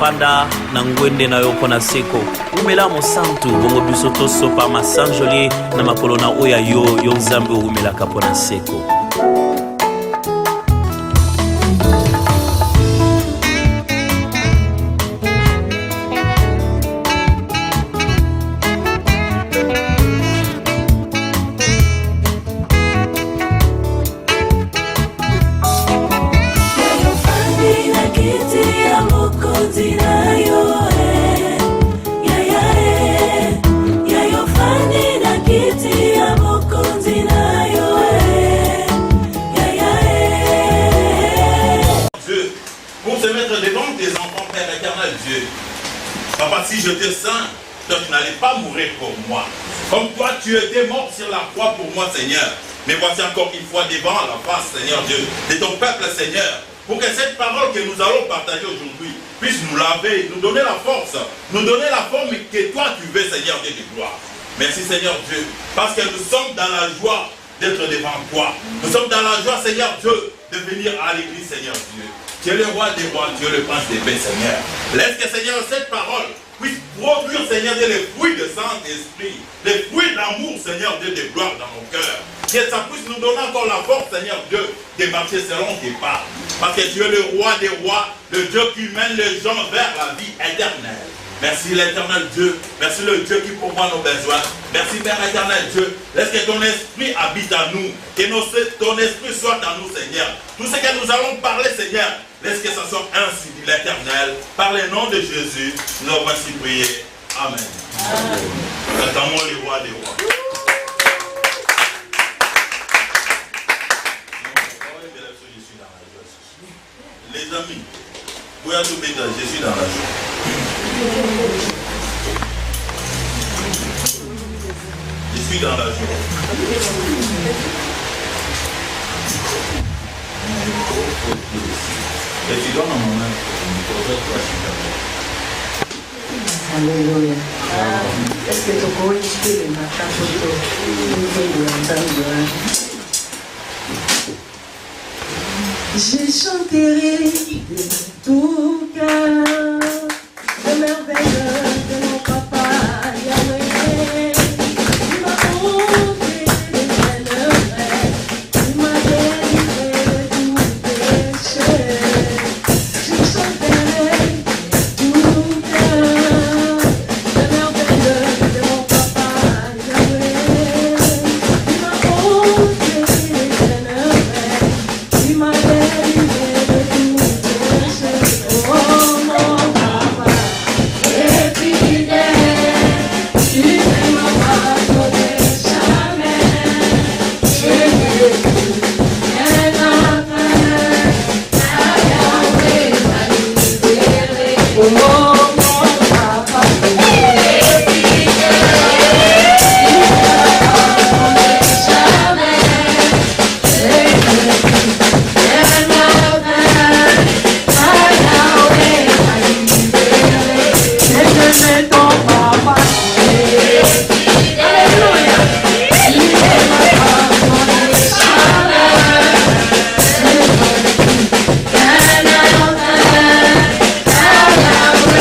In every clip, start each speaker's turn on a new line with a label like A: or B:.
A: Fanda na ngwende na yo pona seko umela mosantu bongo biso toso pa masanjoli na makolo na oya yo nzambe umela kapona seko.
B: Papa, si je te sens, donc tu n'allais pas mourir pour moi. Comme toi, tu étais mort sur la croix pour moi, Seigneur. Mais voici encore une fois devant la face, Seigneur Dieu, de ton peuple, Seigneur, pour que cette parole que nous allons partager aujourd'hui puisse nous laver, nous donner la force, nous donner la forme que toi tu veux, Seigneur Dieu de gloire. Merci, Seigneur Dieu, parce que nous sommes dans la joie d'être devant toi. Nous sommes dans la joie, Seigneur Dieu, de venir à l'église, Seigneur Dieu. Tu es le roi des rois, tu es le prince des paix, Seigneur. Laisse que, Seigneur, cette parole puisse produire, Seigneur Dieu, les fruits de Saint-Esprit, les fruits d'amour, Seigneur Dieu, de gloire dans nos cœurs. Que ça puisse nous donner encore la force, Seigneur Dieu, de marcher selon tes pas. Parce que tu es le roi des rois, le Dieu qui mène les gens vers la vie éternelle. Merci l'éternel Dieu, merci le Dieu qui pourvoit nos besoins. Merci Père éternel Dieu, laisse que ton esprit habite en nous, que ton esprit soit en nous, Seigneur. Tout ce que nous allons parler, Seigneur, laisse que ça soit ainsi, dit l'éternel. Par le nom de Jésus, nous avons ainsi prié. Amen. Attendons le roi des rois. Les amis, vous avez tout mis dans Jésus dans la joie. Je suis dans la joie. Et tu donnes un moment pour
C: Alléluia. Est-ce que tu peux expliquer ma j'ai chanté de tout cœur le merveille de mon papa Yahweh. Il m'a ôté les ténèbres, il m'a délivré de tout péché. J'ai chanté de tout cœur le merveille de mon papa Yahweh. Il m'a ôté les ténèbres, il m'a délivré de tout péché. Oh mon papa est fidèle, tu ne m'as pas donné jamais. Je veux bien après, à Yahweh m'a libéré. Oh mon papa est fidèle, tu ne m'as pas donné jamais. Je veux bien après, à Yahweh m'a libéré. Je mets ton papa est fidèle. Alléluia. Tu ne m'as pas donné jamais. Je veux bien après, à Yahweh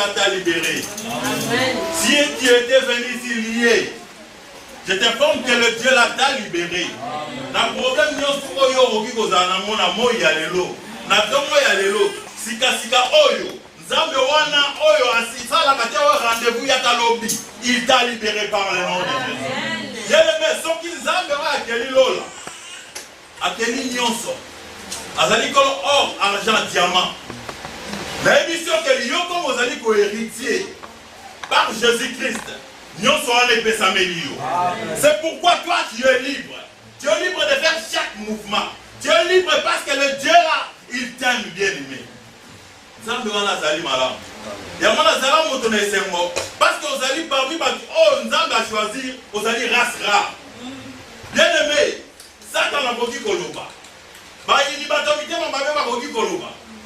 B: là t'a libéré.
C: Amen.
B: Si tu étais venu ici lié, je t'informe que le Dieu là t'a libéré. Na problème nyonso oyo okoki kozala nango na moi ya lelo. Na ntongo ya lelo, sika oyo. Nzambe wana oyo asisalaka te oyo rendez-vous ya kalobi. Il t'a libéré par le nom de Jésus. Bien-aimé, soki Nzambe oyo akeli lola, akeli nyonso. Azali kolo or, argent, diamant. La émission que yo comme ozali ko héritier par Jésus-Christ. C'est pourquoi toi tu es libre. Tu es libre de faire chaque mouvement. Tu es libre parce que le Dieu là, il t'aime bien aimé. Parce que vous allez parmi oh Nzambe a choisi, vous allez race rare. Bien aimé, ça dans la boki koloba. Il y a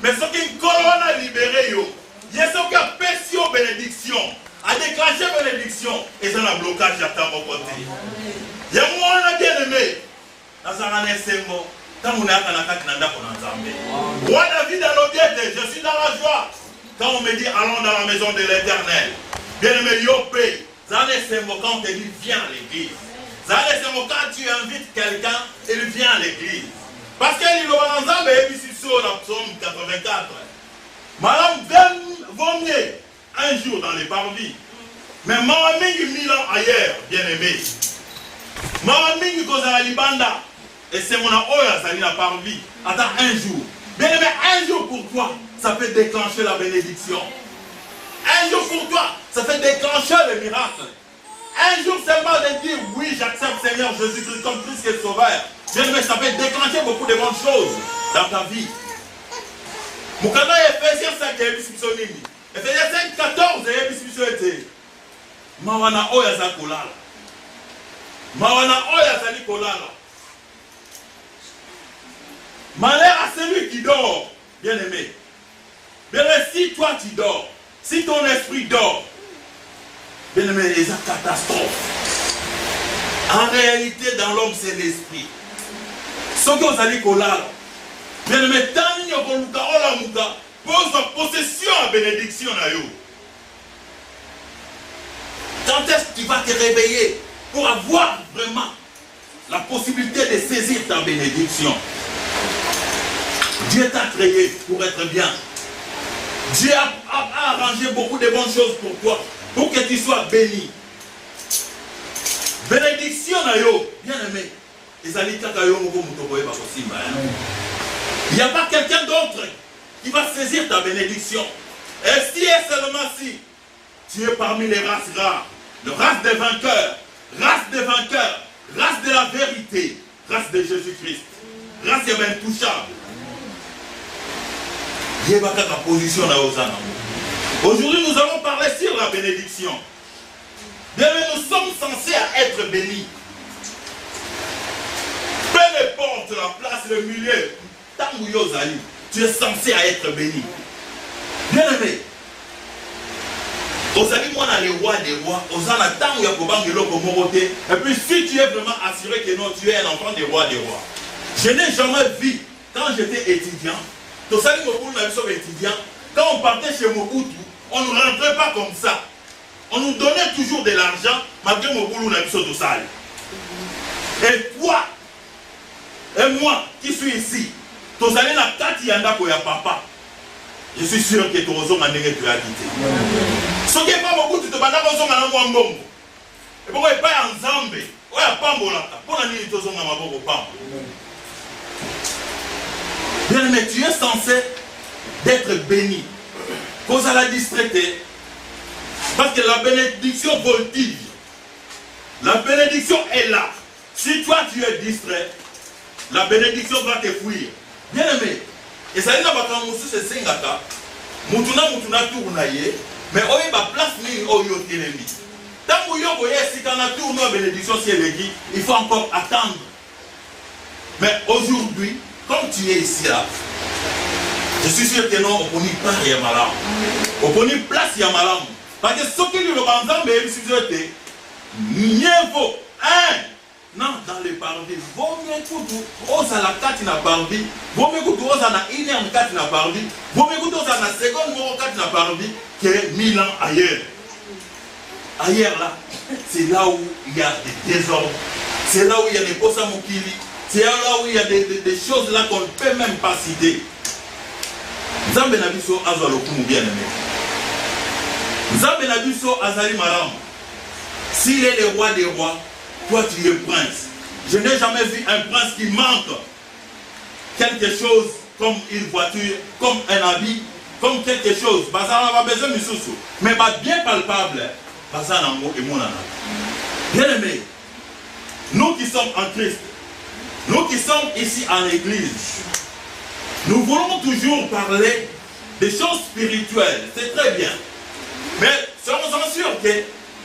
B: mais ce qui est colonne a libéré yo. Il y a ce qui a péché aux bénédictions. A déclenché bénédiction et ça a blocage à ta côté. Il y a moi on a bien aimé. Dans un instant, quand on a moi David a l'objet, je suis dans la joie. Quand on me dit allons dans la maison de l'Éternel. Bien aimé, yo paye. Dans un instant, quand on te dit viens à l'église. Dans un instant, quand tu invites quelqu'un, il vient à l'église. Parce qu'il y a un ensemble et puis sur la psaume 84. Madame vaut mieux un jour dans les parvis. Mais Mahaming 1000 ans ailleurs, bien aimé. Mahaming Kozala Libanda. Et c'est mon oya Zali la parvis. Attends un jour. Bien aimé, un jour pour toi, ça peut déclencher la bénédiction. Un jour pour toi, ça fait déclencher le miracle. Un jour seulement de dire oui, j'accepte Seigneur Jésus-Christ comme Christ qui est sauveur. Bien aimé, ça peut déclencher beaucoup de bonnes choses dans ta vie. Moukana Ephésiens 5 et Ephésiens 5, 14 et Mawana oya za kolala. Mawana oya za kolala. Malheur à celui qui dort, bien aimé. Bien aimé, si toi tu dors, si ton esprit dort, bien aimé, c'est une catastrophe. En réalité, dans l'homme, c'est l'esprit. Ce que vous allez kolala. Bien aimé, tant qu'il y a un muka, pose en possession à bénédiction na yo. Quand est-ce que tu vas te réveiller pour avoir vraiment la possibilité de saisir ta bénédiction? Dieu t'a créé pour être bien. Dieu a arrangé beaucoup de bonnes choses pour toi, pour que tu sois béni. Bénédiction na yo, bien aimé. Il n'y a pas quelqu'un d'autre qui va saisir ta bénédiction. Et si et seulement si tu es parmi les races rares, le race des vainqueurs, race de la vérité, race de Jésus-Christ, race intouchable. Aujourd'hui, nous allons parler sur la bénédiction. Bien, nous sommes censés être bénis. Peu importe la place, le milieu, tu es censé être béni. Bien aimé. Les rois des rois, et puis si tu es vraiment assuré que non, tu es un enfant des rois des rois. Je n'ai jamais vu, quand j'étais étudiant, quand on partait chez Mobutu, on ne rentrait pas comme ça. On nous donnait toujours de l'argent, malgré Mobutu n'a pas de salle. Et toi, et moi qui suis ici, tu allé la Kati Yanda Koya Papa. Je suis sûr que tu as quitté. Ce qui n'est pas beaucoup, tu te bats dans un bon. Et pourquoi il n'y a pas un Zambé? Il n'y a pas un bon. Pour la nuit, tu as un bon. Bien aimé, tu es censé d'être béni. Cause à la distraité. Parce que la bénédiction voltige. La bénédiction est là. Si toi tu es distrait, la bénédiction va te fuir. Bien aimé. Et ça dit que c'est Singata. Mutuna tournaye. Mais on va place ni oyo telemi. Tant que yo voyez si quand on tourne la bénédiction si elle dit, il faut encore attendre. Mais aujourd'hui, comme tu es ici là, je suis sûr que non, on n'y pas rien malade. On n'y place rien malade. Parce que ce qui nous le banzan, mais si vous êtes mieux vaut un Non, dans les parvis. Vaut mieux que osa la carte na parvis. Vaut mieux que osa na une carte na parvis. Vaut mieux que osa na seconde carte na parvis que 1000 ans ailleurs. Ailleurs là, c'est là où il y a des désordres. C'est là où il y a des posa mokili. C'est là où il y a des choses là qu'on ne peut même pas citer. Nzambe na biso azwa lokumu bien aimé. Nzambe na biso azali maram. S'il est le roi des rois, toi tu es prince. Je n'ai jamais vu un prince qui manque quelque chose comme une voiture, comme un habit, comme quelque chose. Bazar n'a pas besoin de sous. Mais bien palpable. Bazar n'a pas besoin de bien aimé, nous qui sommes en Christ, nous qui sommes ici en église, nous voulons toujours parler des choses spirituelles. C'est très bien. Mais soyons sûrs que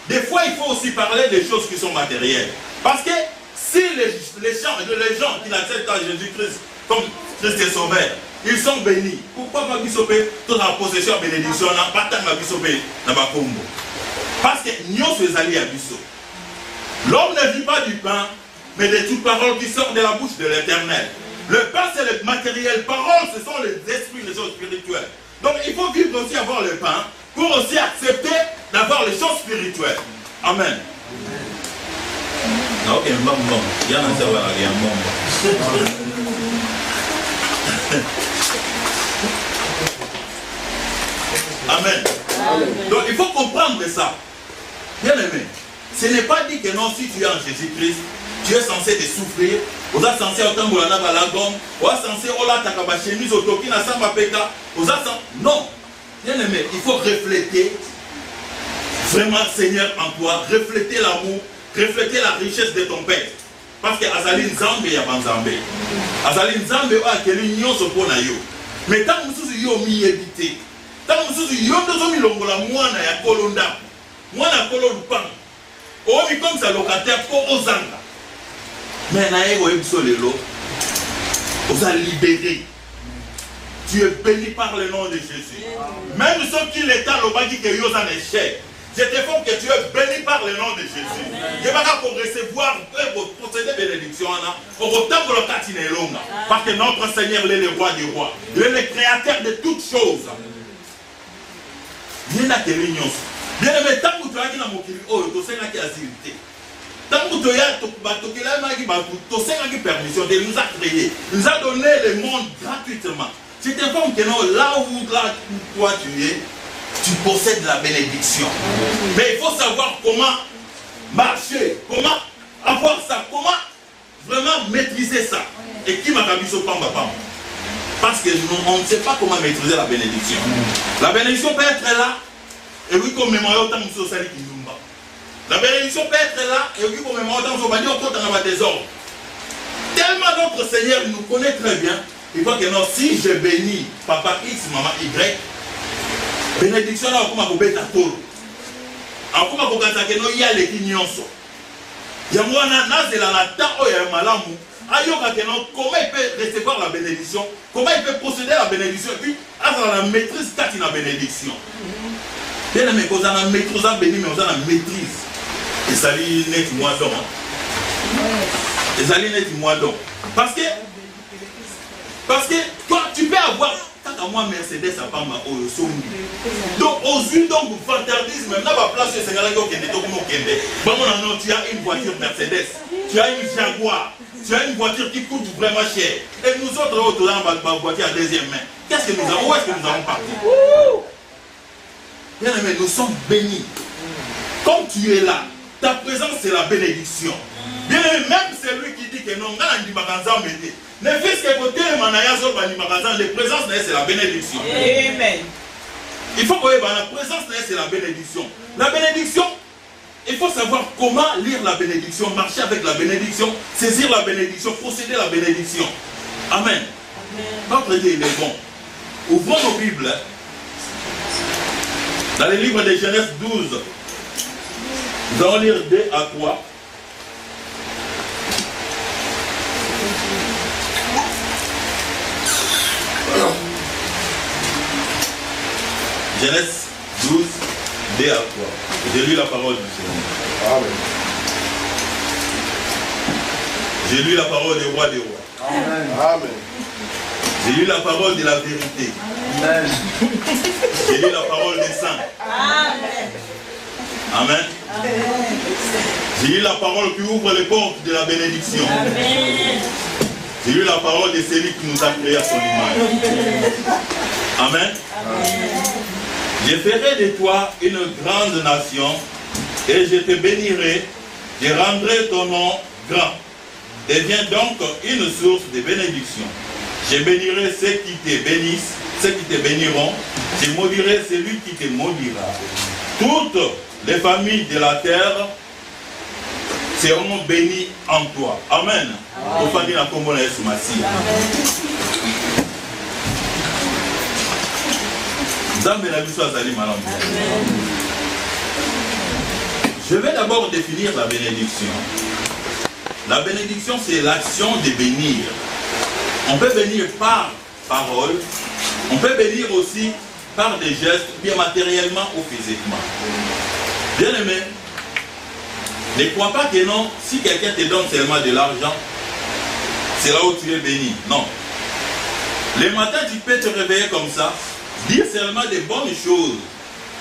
B: des fois, il faut aussi parler des choses qui sont matérielles. Parce que si les gens qui n'acceptent pas Jésus-Christ comme Christ est sauveur, ils sont bénis. Pourquoi pas bisoper toute la possession et bénédiction pas tant que bisoper dans ma combo? Parce que nous sommes allés à biso. L'homme ne vit pas du pain, mais de toutes paroles qui sortent de la bouche de l'Éternel. Le pain, c'est le matériel. Parole, ce sont les esprits, les choses spirituelles. Donc, il faut vivre aussi avoir le pain pour aussi accepter d'avoir les choses spirituelles. Amen. Ok, bon. Il y a un savoir, il y a un bon. Amen. Donc, il faut comprendre ça. Bien aimé, ce n'est pas dit que non, si tu es en Jésus-Christ, tu es censé te souffrir. Vous êtes censé autant que la balagom, vous êtes censé ola takaba chemise otoki na samba peka. Vous êtes censé non. Bien aimé, il faut refléter vraiment Seigneur en toi, refléter l'amour, refléter la richesse de ton Père. Parce que azali nzambe ya banzambe. Azali nzambe o akeli nyonso pona yo. Mais tant mususu yo mi ebité. Tant mususu yo ndozo milongola mwana ya kolonda. Mwana kololupa. O mi comme ça locataire ko ozanga. Mais na ego ebso lelo. Oza libéré. Tu es béni par le nom de Jésus. Même ceux qui l'état l'obagi que yo en échec. Je te fais que tu es béni par le nom de Jésus. Je vais pas pour recevoir pour procéder bénédiction. Pour autant que le catine est long. Parce que notre Seigneur il est le roi des rois. Il est le créateur de toutes choses. Bien à quelle union. Bien aimé, tant que tu as dit dans mon kiri, oh, tu sais qu'il y a zilité. Tant que tu as dit permission, il nous a créé. Il nous a donné le monde gratuitement. Je t'informe que non, là où toi tu es, tu possèdes la bénédiction. Mais il faut savoir comment marcher, comment avoir ça, comment vraiment maîtriser ça. Et qui m'a mis au pamba. Parce que on ne sait pas comment maîtriser la bénédiction. La bénédiction peut être là, et oui, comme mémoire autant de choses qui nous bat. La bénédiction peut être là, et oui, comme mémoire autant de choses qui nous désordre. Tellement notre Seigneur nous connaît très bien, il faut que non, si je bénis papa X, maman Y, bénédiction là, on va beta tolo. On va kokata que non, il y a les kinyonso. Yango na zela na ta oya malamu. Ayoka que non, comment il peut recevoir la bénédiction, comment il peut posséder la bénédiction, et puis avoir la maîtrise quand il a la bénédiction. Bien aimé, quand on a la maîtrise, on a béni, mais on a la maîtrise. Et ça lui net moi donc. Et ça lui net moi donc. Parce que toi, tu peux avoir, quand moi Mercedes à Pamba au Sombi. Donc, aux yeux donc, vous fantardisme, même dans la place, c'est un gars qui est tout le monde. Bon, non, tu as une voiture Mercedes, tu as une Jaguar, tu as une voiture qui coûte vraiment cher. Et nous autres, autour dans ma voiture à deuxième main. Qu'est-ce que nous avons? Où est-ce que nous avons parti? Bien aimé, nous sommes bénis. Comme tu es là, ta présence c'est la bénédiction. Bien aimé, même celui qui dit que non, ne fils que côté les présences c'est la bénédiction.
D: Amen.
B: Il faut que la présence c'est la bénédiction. La bénédiction, il faut savoir comment lire la bénédiction, marcher avec la bénédiction, saisir la bénédiction, posséder la bénédiction. Amen. Notre Dieu il est bon. Ouvrons nos Bibles. Dans le livre de Genèse 12, nous allons lire 2 à 3. Genèse 12, 2 à 3. J'ai lu la parole du Seigneur. Amen. J'ai lu la parole des rois des rois.
D: Amen.
B: J'ai lu la parole de la vérité.
D: Amen.
B: J'ai lu la parole des saints. Amen. J'ai lu la parole qui ouvre les portes de la bénédiction. J'ai lu la parole de celui qui nous a créé à son image. Amen. Je ferai de toi une grande nation et je te bénirai. Je rendrai ton nom grand. Deviens donc une source de bénédiction. Je bénirai ceux qui te bénissent, ceux qui te béniront. Je maudirai celui qui te maudira. Toutes les familles de la terre seront bénies en toi. Amen. Je vais d'abord définir la bénédiction. La bénédiction, c'est l'action de bénir. On peut bénir par parole, on peut bénir aussi par des gestes, bien matériellement ou physiquement. Bien aimé, ne crois pas que non, si quelqu'un te donne seulement de l'argent, c'est là où tu es béni. Non. Le matin, tu peux te réveiller comme ça, dire seulement des bonnes choses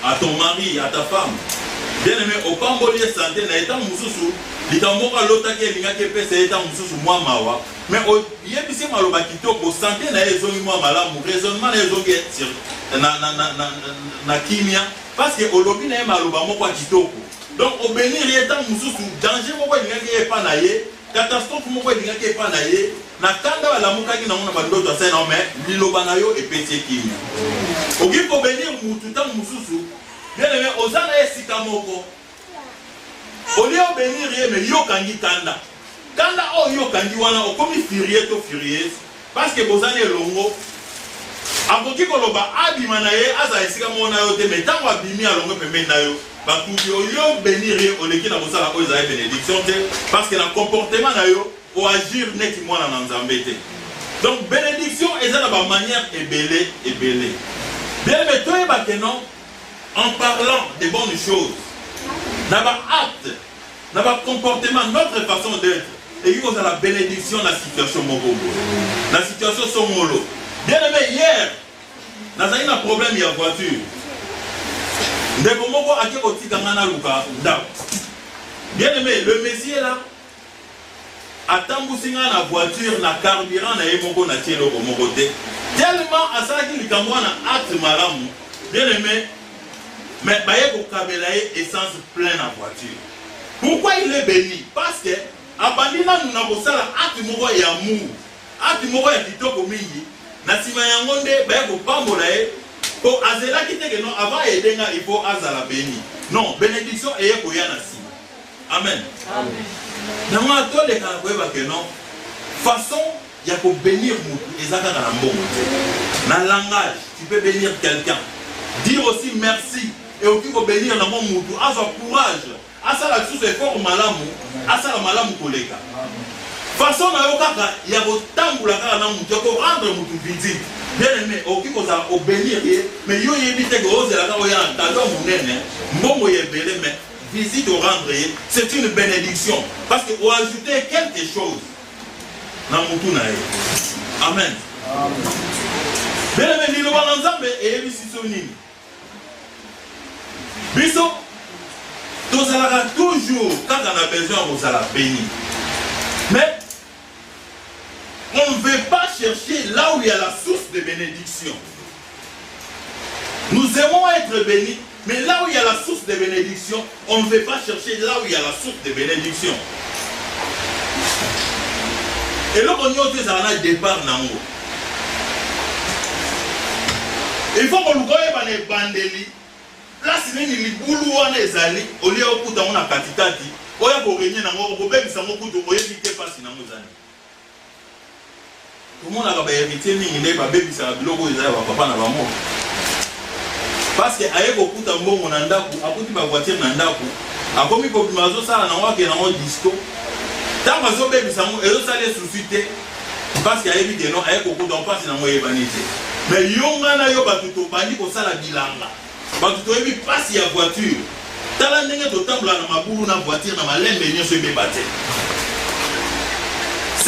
B: à ton mari, à ta femme. Bien aimé, au Pambolier santé, na étant mususu, likamboka lotaki elingaki pesa étant mususu moi mawa. Mais au yebisi maloba kitoko santé na ezongi moi malamu, raisonnement na ezongi na kimia parce que olobi na maloba moko kitoko. Donc au bénir étant mususu, danger moko elingaki epa na ye, catastrophe moko elingaki epa na ye, na kanda wala mukaki na mona bandoto sa na mais liloba na yo epesi kimia. Oki ko bénir mutu ta mususu. Bien aimé, osana esika moko. Olio bénir ye mais yo kangi kanda. Kanda o yo kangi wana okomi furieux to furieuse parce que bozane longo. Akoki koloba abima na ye aza esika mona yo te mais tango abimi alongo pembe na yo. Ba tuki olio bénir ye oleki na bosala ko eza bénédiction te parce que le comportement na yo o agir neti mwana na nzambe te. Donc bénédiction eza na ba manière ebelé. Bien aimé, toi ba kenon en parlant des bonnes choses, dans notre acte, dans notre comportement, notre façon d'être, et qui cause la bénédiction de la situation Mogogo, la situation Somolo. Bien aimé, hier, nous avons eu un problème de voiture. Bien aimé, le Messie est là. Atambusinga na voiture, na carburant, na yemoko na tielo au côté. Tellement à ça qu'il y a un acte malamu. Bien aimé, mais il y a essence pleine en voiture. Pourquoi il est béni? Parce que abandina nous n'avons pas acte moko ya amour, acte moko ya kitoko mingi. Na sima yangonde ba ko pambola ko azela kiteke non avant edenga il faut azala béni. Non, bénédiction eye ko ya na sima. Amen. Amen. Na moi to le kana ko ba que non. Façon ya ko bénir mutu ezaka na mbongo. Na langage, tu peux bénir quelqu'un. Dire aussi merci. Et au qui bénir dans mon moutou, à son courage, à ça la sous effort malamu, à ça la malamu collègue. Façon na yokaka, il y a votre temps la cara na moutou, pour rendre moutou visite. Bien aimé, au qui cosa au bénir, mais yo évite que ose la cara ya talo mounene, momo yebele, mais visite au rendre, c'est une bénédiction. Parce que vous ajoutez quelque chose dans moutou na ye. Amen. Bien aimé, l'île ensemble et évisi sonine. Biso, tous allons toujours, quand on a besoin, vous allez bénir. Mais, on ne veut pas chercher là où il y a la source de bénédiction. Nous aimons être bénis, mais là où il y a la source de bénédiction, on ne veut pas chercher là où il y a la source de bénédiction. Et là, on y a un départ dans le il faut qu'on le ait bandeli. Place nini libulu wana ezali olia okuta ona katikati oya borenye na ngoko bebisa ngokutu oyebite pasi na mozani komona ka ba héritier ningi nde ba bebisa biloko ezali ba papa na ba moko parce que aye kokuta mbongo na ndaku akuti ba voiture na ndaku akomi ko bimazo sala na wake na ngo disco tanga zo bebisa ngo ezo sala suscité parce que aye bi non aye kokuta on passe na ngo yebanite mais yonga na yo batuto bandi ko sala bilanga. Tu as vu passer la voiture. Tu as vu que tu as vu la voiture dans la laine de l'Union sur les bâtiments.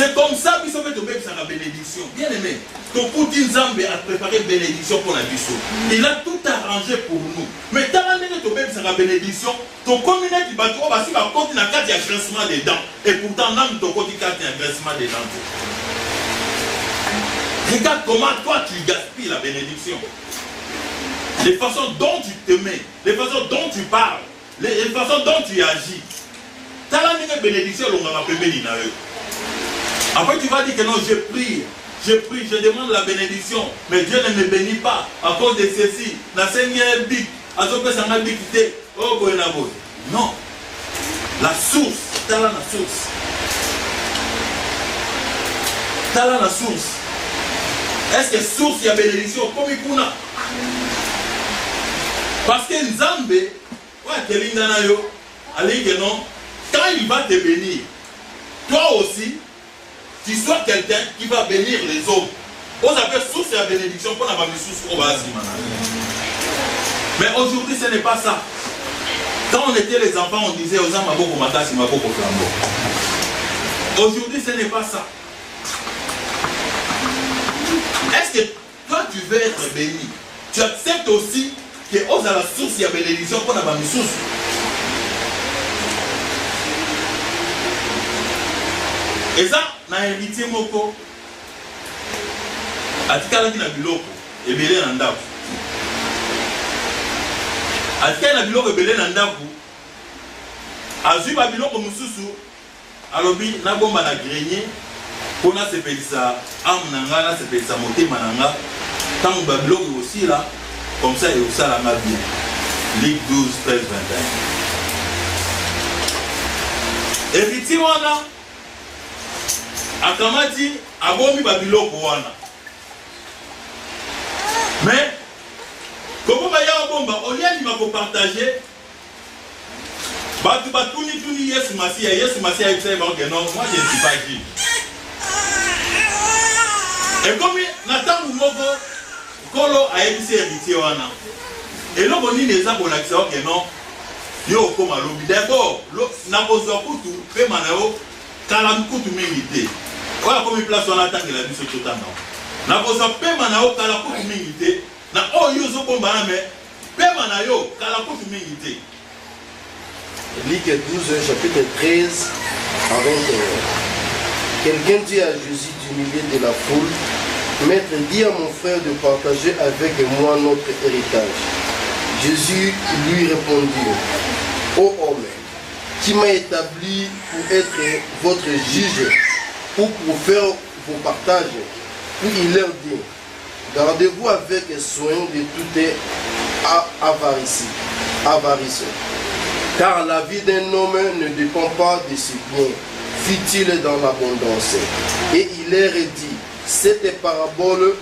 B: C'est comme ça que nous fait la bénédiction. Bien aimé, ton petit Nzambe a préparé bénédiction pour la biso. Il a tout arrangé pour nous. Mais tant que tu fais la bénédiction, ton communauté qui va te voir, il va continuer à faire un graissement des dents. Et pourtant, non, ton côté a un graissement des dents. Regarde comment toi tu gaspilles la bénédiction. Les façons dont tu te mets, les façons dont tu parles, les façons dont tu agis. T'as la bénédiction, on va prévenir. Après tu vas dire que non, je prie, je demande la bénédiction, mais Dieu ne me bénit pas à cause de ceci. Non. La source, t'as la source. T'as la source. Est-ce que source il y a bénédiction comme il y a? Parce que Nzambe, quand il va te bénir, toi aussi, tu sois quelqu'un qui va bénir les autres. Vous avez source et la bénédiction pour la source. Mais aujourd'hui, ce n'est pas ça. Quand on était les enfants, on disait aux hommes, aujourd'hui, ce n'est pas ça. Est-ce que toi, tu veux être béni? Tu acceptes aussi que aux à la source, il y a bénédiction pour la source. Et ça, na héritier moko atikala ki na biloko ebele na ndako. Atikala na biloko ebele na ndako. Azui ba biloko mususu alobi na bomba na grenier pona sepelisa âme na nga na sepelisa motema na nga. Tango ba biloko aussi là comme ça et ça la ma bien. Ligue 12 13 21. Héritier wana akamati abomi babiloko wana. Mais comment baya bomba oliani mako partager batu batuni Yesu Masia il sait que non, moi je ne suis pas qui. Et comme natangu moko kolo a ebisi héritier wana. Et là on dit les gens pour l'accès que non yo koma lobi d'abord na bozo kutu pe manao kala kutu mingité. Voilà comme place on attend que la vie se totalement. Na bozo pe manao kala kutu mingité. Na o yo zo bomba na me pe manayo kala kutu mingité.
D: Luc 12, chapitre 13 à 21. Quelqu'un dit à Jésus du milieu de la foule, Maître, dis à mon frère de partager avec moi notre héritage. Jésus lui répondit, ô homme, qui m'a établi pour être votre juge ou pour faire vos partages? Puis il leur dit, gardez-vous avec soin de toute avarice. Car la vie d'un homme ne dépend pas de ses biens, fit-il dans l'abondance. Et il leur dit, cette parabole,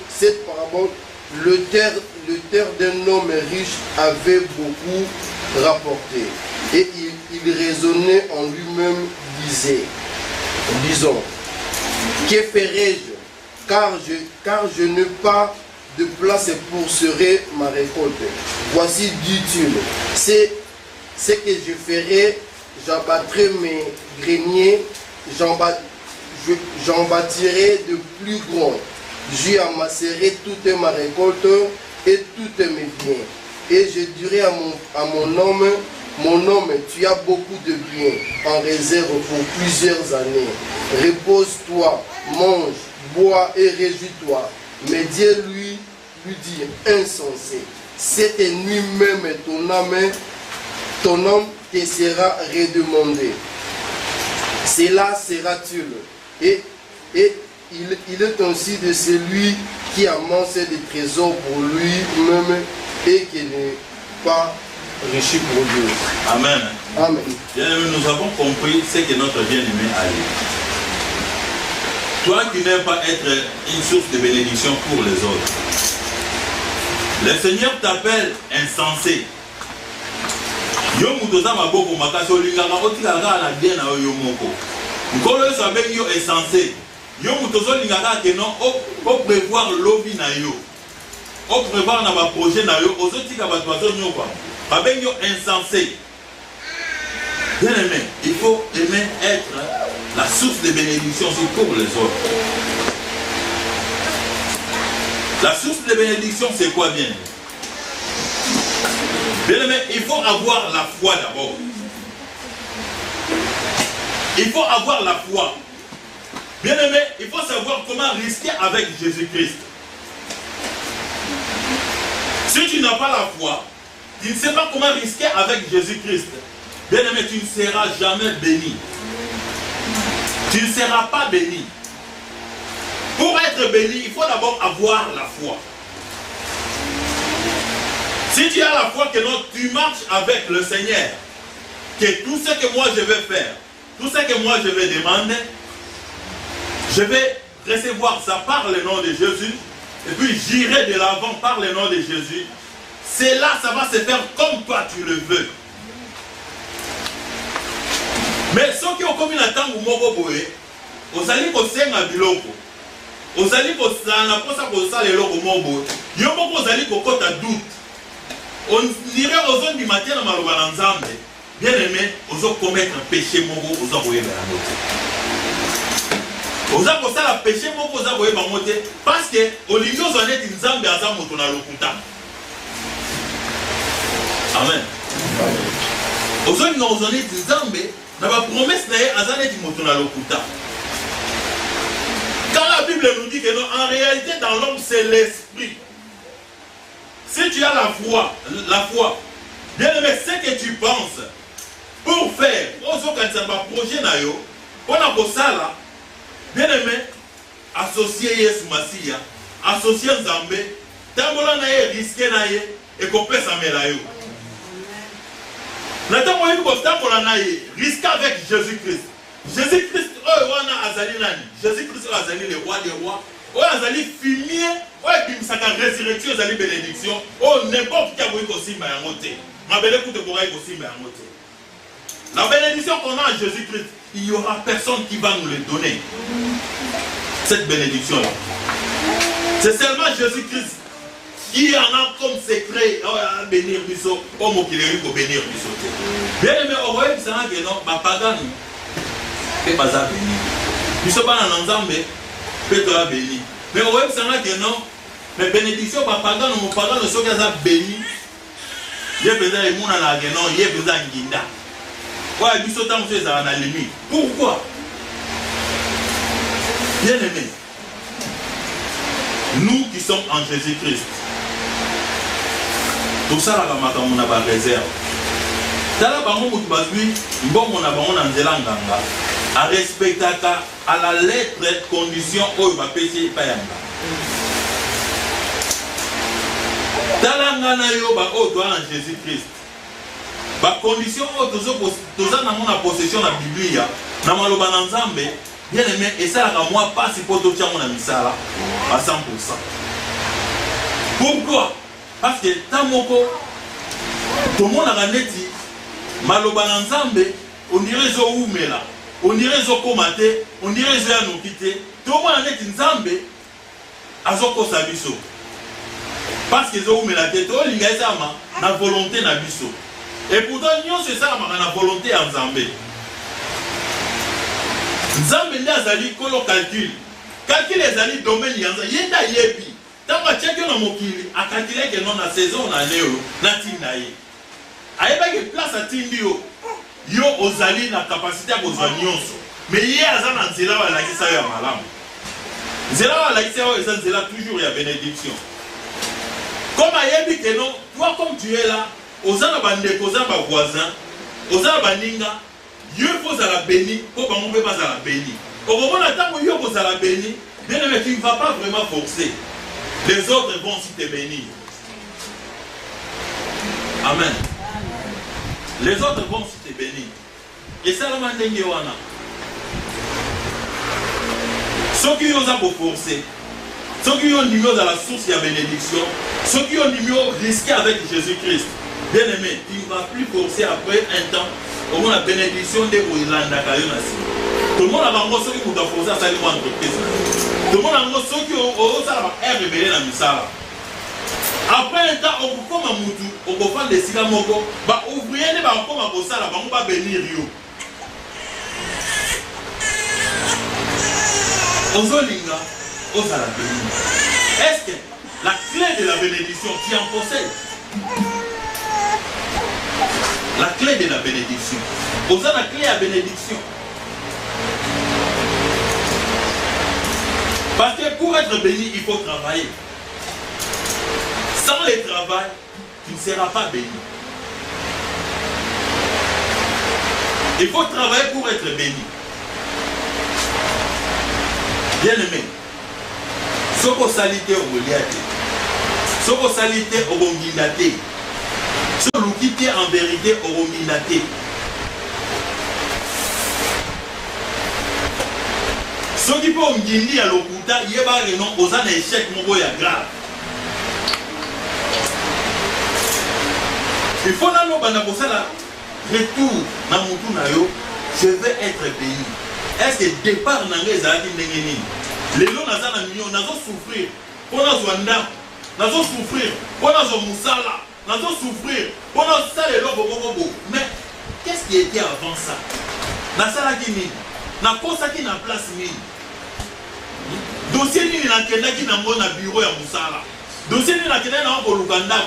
D: le terre d'un homme riche avait beaucoup rapporté. Et il raisonnait en lui-même, disons, que ferai-je, car je n'ai pas de place pour serer ma récolte. Voici, dit-il, c'est ce que je ferai, j'abattrai mes greniers, j'en bâtirai de plus grands. J'y amasserai toute ma récolte et toutes mes biens. Et je dirai à mon homme, tu as beaucoup de biens en réserve pour plusieurs années. Repose-toi, mange, bois et réjouis-toi. Mais Dieu lui dit, insensé, cette nuit même ton âme te sera redemandée. Cela sera-t-il. Et il est ainsi de celui qui amasse des trésors pour lui-même et qui n'est pas riche pour Dieu.
B: Amen.
D: Amen.
B: Bien-aimé, nous avons compris ce que notre bien-aimé a dit. Toi qui n'aimes pas être une source de bénédiction pour les autres, le Seigneur t'appelle insensé. Yo mutoza maboko makasi olingaka otikaka na bien na yo moko. Nkolo yo sabengi yo insensé. Yo mutozo lingaka ke non o prévoir lobi na yo. O prévoir na ba projet na yo ozotika bato bazo nyoka. Babengi yo insensé. Bien aimé, il faut aimer être La source de bénédiction, c'est pour les autres. La source de bénédiction, c'est quoi bien? Bien aimé, il faut avoir la foi d'abord. Il faut avoir la foi. Bien aimé, il faut savoir comment risquer avec Jésus-Christ. Si tu n'as pas la foi, tu ne sais pas comment risquer avec Jésus-Christ. Bien aimé, tu ne seras jamais béni. Tu ne seras pas béni. Pour être béni, il faut d'abord avoir la foi. Si tu as la foi que non, tu marches avec le Seigneur, que tout ce que moi je vais faire, tout ce que moi je vais demander, je vais recevoir ça par le nom de Jésus, et puis j'irai de l'avant par le nom de Jésus. C'est là, ça va se faire comme toi tu le veux. Mais ceux qui ont commis la temps où moko boye, ozali kosenga biloko, ozali kosala posa kosala eloko moko, yo moko ozali kokota doute. On dirait aux hommes du matin dans maloba nzambe, bien aimé, ozo commettre un péché moko, ozo boye ba moté. Ozo kosala péché moko, ozo boye ba moté, parce que olingo zonet nzambe aza moto na lokuta. Amen. Ozo lingo zonet nzambe na ba promesse na ye aza neti moto na lokuta. Quand la Bible nous dit que non, en réalité dans l'homme c'est l'esprit. Si tu as la foi, bien aimé, ce que tu penses pour faire, projet na yo, on a ça, bien aimé, associer Yesu Masia, associer Nzambe, tambola na ye, risquer na ye, et qu'on peut s'améliorer. Nathan moyen ko tambola na ye, risquer avec Jésus-Christ. Jésus-Christ, wana azali nani? Jésus-Christ azali le roi des rois. Oh, azali fumier, oh, bimisaka résurrection, azali bénédiction. Oh, n'importe qui a voulu qu'on s'y mette en moté. Ma belle écoute pour qu'on s'y mette en moté. La bénédiction qu'on a en Jésus-Christ, il n'y aura personne qui va nous le donner. Cette bénédiction-là. C'est seulement Jésus-Christ qui en a comme secret. Oh, bénir Bisso. Oh, mon qu'il pour bénir Bisso. Bien aimé, au royaume, c'est un que non, ma pagane. Et pas ça béni. Bisso, pas en ensemble. Peut-être béni. Mais au web, c'est là que non. Mais bénédiction, papa, mon parent, ceux qui ont béni, il y a besoin de mon anague, non, il y a besoin de guinda. Ouais, il faut tant que ça en a limite. Pourquoi? Bien aimé, nous qui sommes en Jésus-Christ, tout ça, là, on a pas réserve. Dans la banque, on a dit, bon, on a un zélanganga. À respecter à la lettre condition où il va pécher payanga. Talanga na yo ba o doit en Jésus-Christ. Ba condition où toza na mona possession la Bible na maloba na Nzambe, bien aimé et ça la moi pas si poto tia mona misala à 100%. Pourquoi? Parce que tamoko tout le monde a neti maloba na Nzambe on dirait zo umela. On dirait zo komate, on dirait zo ya no kité. Tout le monde a dit Nzambe azoko sabiso. Parce que zo umela te to linga sama na volonté na biso. Et pourtant nyon c'est ça na volonté en Nzambe. Nzambe ndi azali kolo calcul. Calcul ezali domaine yanza yenda yebi. Tamba tcheke na mokili akatile ke non na saison na leo na tinda ye. Ayeba ke place a tindio. Yo ozali na capacité à kozwa nyonso mais yé aza na nzela wa lakisa ya malamu nzela wa lakisa yo eza nzela toujours ya bénédiction comme ayebi que non toi comme tu es là oza na bandeko oza ba voisin oza na baninga yo faut la béni pour bango pe bazala béni okomona tango yo kozala béni bien aimé tu ne vas pas vraiment forcer les autres vont aussi te bénir. Amen. Les autres vont se bénir. Et ça, la mandenge wana. Ceux qui ont forcé, ceux qui ont numéro dans la source de la bénédiction, ceux qui ont numéro risqué avec Jésus-Christ, bien aimé, tu ne vas plus forcer après un temps. Au moins la bénédiction de Oilanda Kayonasi. Tout le monde a vraiment ceux qui ont forcé à salir en entreprise. Tout le monde a vraiment ceux qui ont révélé la misala. Après un temps, on peut comme un moutou, on peut faire des sigamoko, bah ouvrier ne va comme un bossa là, on va bénir yo. Ozolinga, Ozala béni. Est-ce que la clé de la bénédiction, tu en possèdes? La clé de la bénédiction. Ozala la clé à bénédiction. Parce que pour être béni, il faut travailler. Sans le travail, tu ne seras pas béni. Il faut travailler pour être béni. Bien aimé, ce que salité au Goliath, ce que salité au Gongindate, ce que l'ouquité en vérité au Gongindate. Ce qui peut Ngindi à l'Okuta, il y a un nom aux un échec grave. Il faut dans nos bandes retour dans mon tour, je vais être béni. Est-ce que départ dans les années les gens n'ont souffrir pour nous souffrir pour nous musala nous souffrir pour nous saler l'obo. Mais qu'est-ce qui était avant ça? Na sala qui ni na posa qui na place ni dossier ni na kenda qui na mona bureau ya musala dossier ni na kenda na boluganda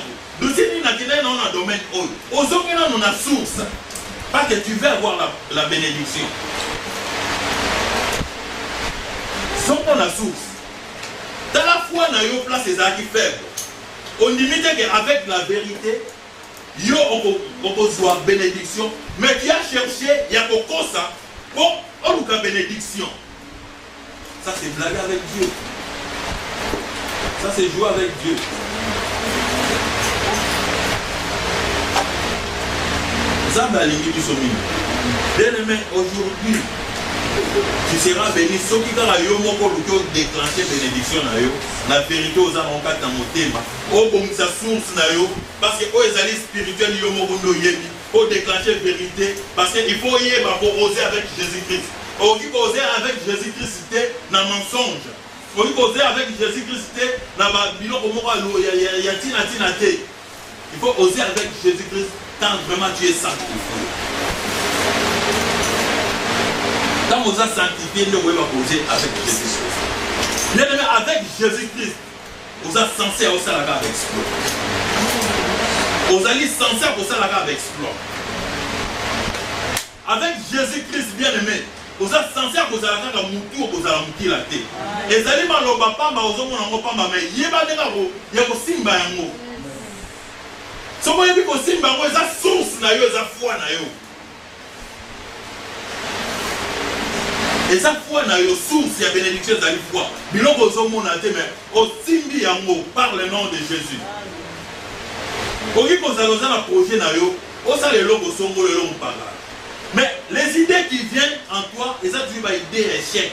B: dossier ni na kenda na domaine oil ozokena na source parce que tu veux avoir la bénédiction. Sans la source. Dans la foi, on a une place des acquis faibles. On limite qu'avec la vérité, il y a une bénédiction. Mais qui a cherché, il y a beaucoup ça pour une bénédiction. Ça, c'est blaguer avec Dieu. Ça, c'est jouer avec Dieu. Ça, c'est la ligne du sommet. Bien aimé, aujourd'hui, tu seras béni. Ceux qui ont déclenché bénédiction, la vérité aux âmes dans mon thème, au bon sa source, parce que aux alliés spirituels, pour déclencher vérité, parce qu'il faut y aller pour oser avec Jésus-Christ. Au lieu d'oser avec Jésus-Christ, c'est un mensonge. Au lieu d'oser avec Jésus-Christ, c'est un bilan au moment où il y a il faut oser avec Jésus-Christ quand vraiment tu es sanctifié. Quand vous êtes sanctifié, nous pouvons poser avec Jésus-Christ. Bien aimé, avec Jésus-Christ, vous êtes censé aussi la garde exploit. Vous allez censé aussi la garde exploit. Avec Jésus-Christ, bien aimé, vous êtes censé vous allez la garde moutou, vous allez moutir la tête. Et vous allez mal au papa, mais vous allez mal mais il y a des gens qui ont simba yango. Si vous avez dit que simba yango, ils ont source na yo, ils ont foi na yo. Et ça foi na yo source ya bénédiction dans la foi. Biloko zomona te mais au simbi yango par le nom de Jésus. Oki kozaloza na projet na yo, osa le logo songo le logo parla. Mais les idées qui viennent en toi, et ça tu vas aider échec.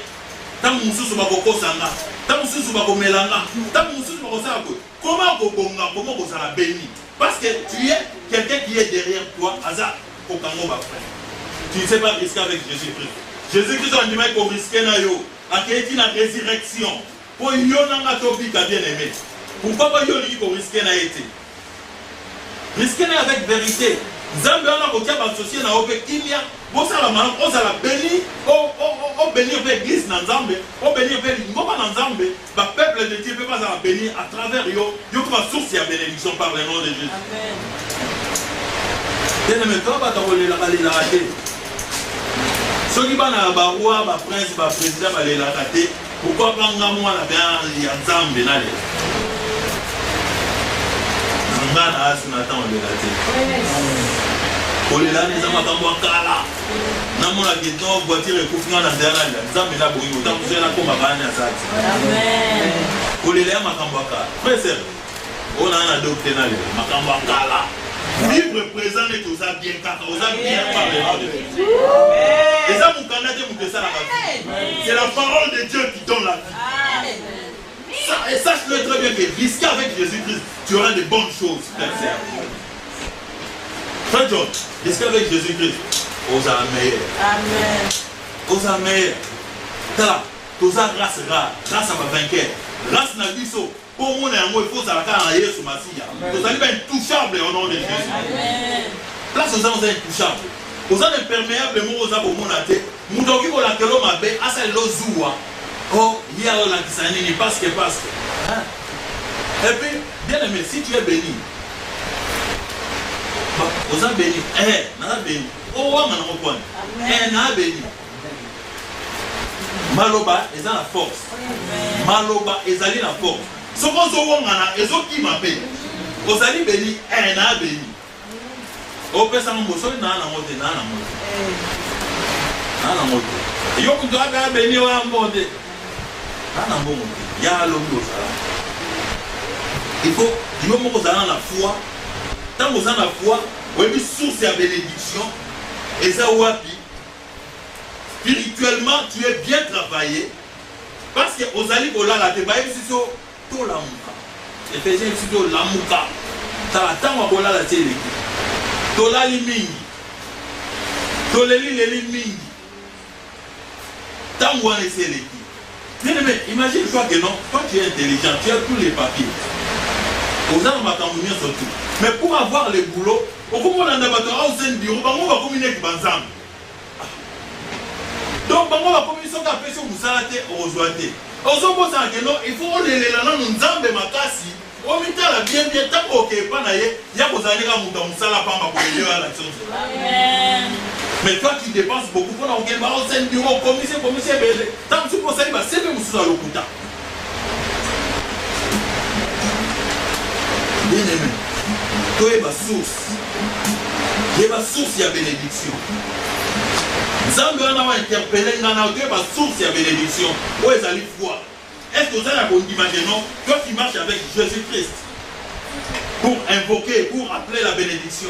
B: Tant mususu bakoko sanga, tant mususu bakomelanga, tant mususu bakosala ko. Comment kobonga, comment kozala béni? Parce que tu es quelqu'un qui est derrière toi, aza kokango ba frère. Tu ne sais pas risquer avec Jésus-Christ. Jésus-Christ a dit qu'il faut risquer na yo, aketi na résurrection. Pour yo nanga tobika bien aimé. Pourquoi pas yo li ko risquer na été? Risquer na avec vérité. Nzambe wana ko tia ba associé na ope kimia, bo sala mana ko sala béni, o bénir l'église na Nzambe, o bénir ngoma na Nzambe, ba peuple de Dieu peut pas la bénir à travers yo ko ba source ya bénédiction par le nom de Jésus. Amen. Bien aimé, toi ba ta voler la raté. Ceux qui sont dans le roi, le prince, le président, le raté, pourquoi pas un mois là bien il y a Nzambe na le. Ngana asunata on le raté. Olela les amakambo kala. Na mona geto voiture ekufinga na ndana la. Nzambe na boyi utamuzela ko mabana asati. Amen. Olela makambo kala. Frère, on a un doctrine là, makambo kala. Vivre présent et tout ça bien car on a bien parlé de Dieu. Et ça mon Canadien mon ça la vie. C'est la parole de Dieu qui donne la vie. Et sache-le très bien que risquer avec Jésus-Christ, tu auras de bonnes choses. Frère John, risquer avec Jésus-Christ, aux meilleurs. Amen. Aux meilleurs. Tala, tous ça grâce rare, grâce à ma vainqueur, grâce à Bisso. Pour moi, il faut ça la carrière Jésus Massia. Vous allez être intouchable au nom de Jésus. Place aux gens intouchables. Aux gens imperméables, aux gens au monde à terre. Moutoki ko la kelo mabe, asa lo zuwa. Oh, il y a la Kisanini, parce que. Hein? Et puis, bien aimé, si tu es béni, vous êtes béni. N'a béni. Oh, n'a béni. Maloba, ils ont la force. Maloba, ils ont la force. Ce qu'on a, ils ont qui m'appelle. Vous allez béni, n'a béni. Au pesa mboso na mote. Yo ku doit ga béni wa mote. Na mote. Ya lo bi osala. Il faut Dieu moko za na foi. Tant vous en la foi, vous avez source de bénédiction. Et ça wapi. Spirituellement, tu es bien travaillé. Parce que aux alliés au la te baye sur to la muka. Ephésiens sur la muka. Ta ta wa bola la télé. Tola li mingi. Toleli leli mingi. Tangwa ne seleki. Bien aimé, imagine-toi que non, toi tu es intelligent, tu as tous les papiers. Aux gens ma camoufler surtout. Mais pour avoir les boulots, au comment on a d'abord au sein du bureau, on va communiquer avec Banzam. Donc on va communiquer sur la pression vous s'arrêter au zoaté. Aux hommes que non, il faut les là nous nzambe makasi. Au mitala la bien tant que pas naïe, il y a besoin de monter un salaire pour aller à l'action. Mais toi tu dépenses beaucoup pour avoir un au sein du bureau, commissaire belé. Tant que tu peux salir, c'est même sous le coup. Bien aimé, toi est ma source. Il y a ma source de bénédiction. Zambe on a interpellé, on a ma source de bénédiction. Où est la foi? Est-ce que vous avez un bon maintenant? Toi qui marches avec Jésus-Christ pour invoquer, pour appeler la bénédiction.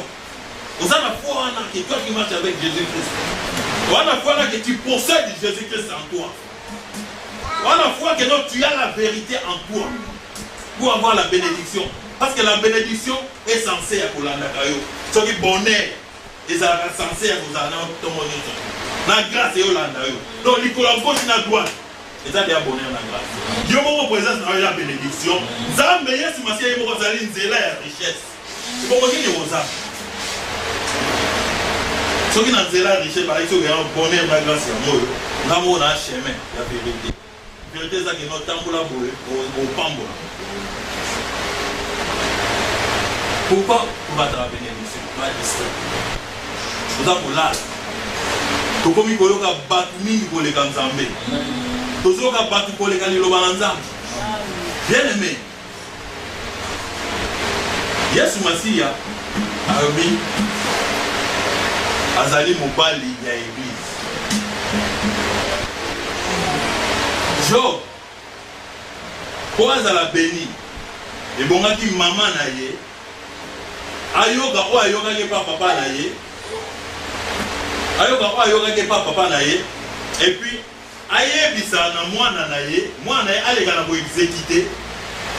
B: Vous avez la foi que toi qui marches avec Jésus-Christ. Vous avez la foi que tu possèdes Jésus-Christ en toi. Vous avez la foi que non, tu as la vérité en toi pour avoir la bénédiction. Parce que la bénédiction est censée être pour l'andakayo. Ce qui est bonheur, ils sont censés être pour l'andakayo. La grâce est au l'andakayo. Donc, il collabore sur la droite. Et ça, il y a bonheur la grâce. Dieu m'a présence dans la bénédiction. Zambe, yes, ma sœur, il m'a dit que c'est la richesse. C'est pour moi qui est aux âmes. Ceux qui ont la richesse, par exemple, il y a un bonheur la grâce. L'amour a un chemin, la vérité. La vérité, c'est que notre temps pour la boue, au pambola. Pourquoi on va dans la bénédiction? On va être distrait. Vous avez l'âge. Tout comme il y a battu pour les Kanzambé. Tout ce qui a battu pour les Kanilobanzam. Bien aimé. Yesu Masiya, Arabi, Azali Mobali, il y a l'église. Job, pour Azala béni, et bon, on a dit maman naïe. Ayoga o ayoga ke pa papa na ye. Ayoga o ayoga ke pa papa na ye. Et puis ayebisa na mwana na ye, mwana ye aleka na ko exécuter